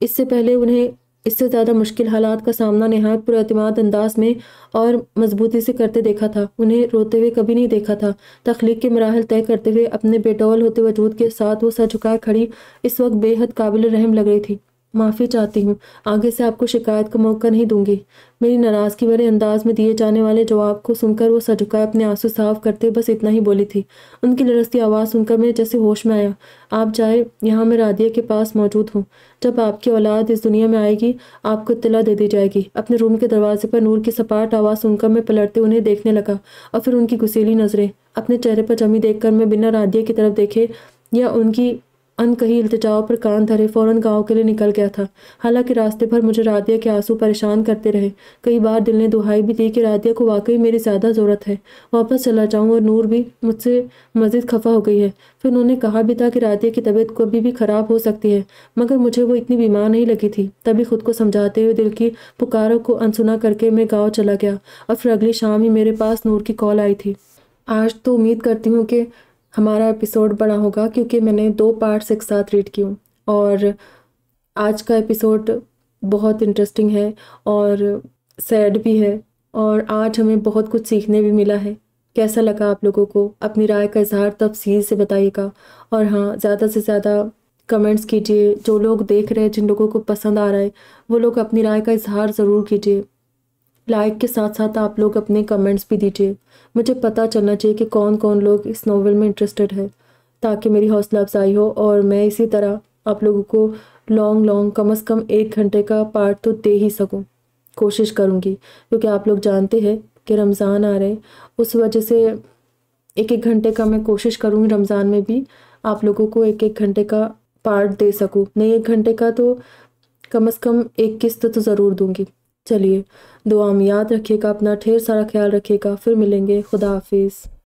اس سے پہلے انہیں اس سے زیادہ مشکل حالات کا سامنا نہایت پراعتماد انداز میں اور مضبوطی سے کرتے دیکھا تھا۔ انہیں روتے ہوئے کبھی نہیں دیکھا تھا۔ تخلیق کے مراحل طے کرتے ہوئے اپنے بے ڈول ہوتے وجود کے ساتھ وہ سر جھکائے کھڑی اس وقت بے حد قابل رحم لگ رہی تھی۔ معافی چاہتی ہوں، آگے سے آپ کو شکایت کا موقع نہیں دوں گی۔ میری ناراضگی بھرے انداز میں دیے جانے والے جواب کو سن کر وہ سر جھکائے اپنے آنسو صاف کرتے بس اتنا ہی بولی تھی۔ ان کی لرزتی آواز سن کر میں جیسے ہوش میں آیا۔ آپ جائے، یہاں میں رادیہ کے پاس موجود ہوں۔ جب آپ کی اولاد اس دنیا میں آئے گی آپ کو اطلاع دے دی جائے گی۔ اپنے روم کے دروازے پر نور کی سپاٹ آواز سن کر میں پلٹتے انہیں دیکھنے لگا اور پھر ان کی گسیلی نظریں اپنے چہرے پر جمی دیکھ کر میں بنا رادیہ کی طرف دیکھے یا ان کی ان کہی التجاؤں پر کان دھرے فوراً گاؤں کے لیے نکل گیا تھا۔ حالانکہ راستے بھر مجھے رادیہ کے آنسو پریشان کرتے رہے۔ کئی بار دل نے دہائی بھی دی کہ رادیہ کو واقعی میری زیادہ ضرورت ہے، واپس چلا جاؤں، اور نور بھی مجھ سے مزید خفا ہو گئی ہے۔ پھر انہوں نے کہا بھی تھا کہ رادیہ کی طبیعت کبھی بھی خراب ہو سکتی ہے، مگر مجھے وہ اتنی بیمار نہیں لگی تھی۔ تبھی خود کو سمجھاتے ہوئے دل کی پکاروں کو انسنا کر کے میں گاؤں چلا گیا اور پھر اگلی شام ہی میرے پاس نور کی کال آئی تھی۔ آج تو امید کرتی ہوں کہ ہمارا ایپیسوڈ بڑا ہوگا، کیونکہ میں نے 2 پارٹس ایک ساتھ ریڈ کیوں، اور آج کا ایپیسوڈ بہت انٹرسٹنگ ہے اور سیڈ بھی ہے، اور آج ہمیں بہت کچھ سیکھنے بھی ملا ہے۔ کیسا لگا آپ لوگوں کو؟ اپنی رائے کا اظہار تفصیل سے بتائیے گا، اور ہاں، زیادہ سے زیادہ کمنٹس کیجیے۔ جو لوگ دیکھ رہے ہیں، جن لوگوں کو پسند آ رہا ہے، وہ لوگ اپنی رائے کا اظہار ضرور کیجیے۔ لائک کے ساتھ ساتھ آپ لوگ اپنے کمنٹس بھی دیجیے۔ مجھے پتہ چلنا چاہیے کہ کون کون لوگ اس ناول میں انٹرسٹڈ ہے، تاکہ میری حوصلہ افزائی ہو اور میں اسی طرح آپ لوگوں کو لانگ کم از کم 1 گھنٹے کا پارٹ تو دے ہی سکوں۔ کوشش کروں گی، کیونکہ آپ لوگ جانتے ہیں کہ رمضان آ رہے، اس وجہ سے 1 گھنٹے کا میں کوشش کروں گی رمضان میں بھی آپ لوگوں کو 1 گھنٹے کا پارٹ دے سکوں۔ نہیں 1 گھنٹے کا تو کم از کم 1 قسط تو ضرور دوں گی۔ چلیے، دعا میں یاد رکھیے گا، اپنا ڈھیر سارا خیال رکھیے گا، پھر ملیں گے۔ خدا حافظ۔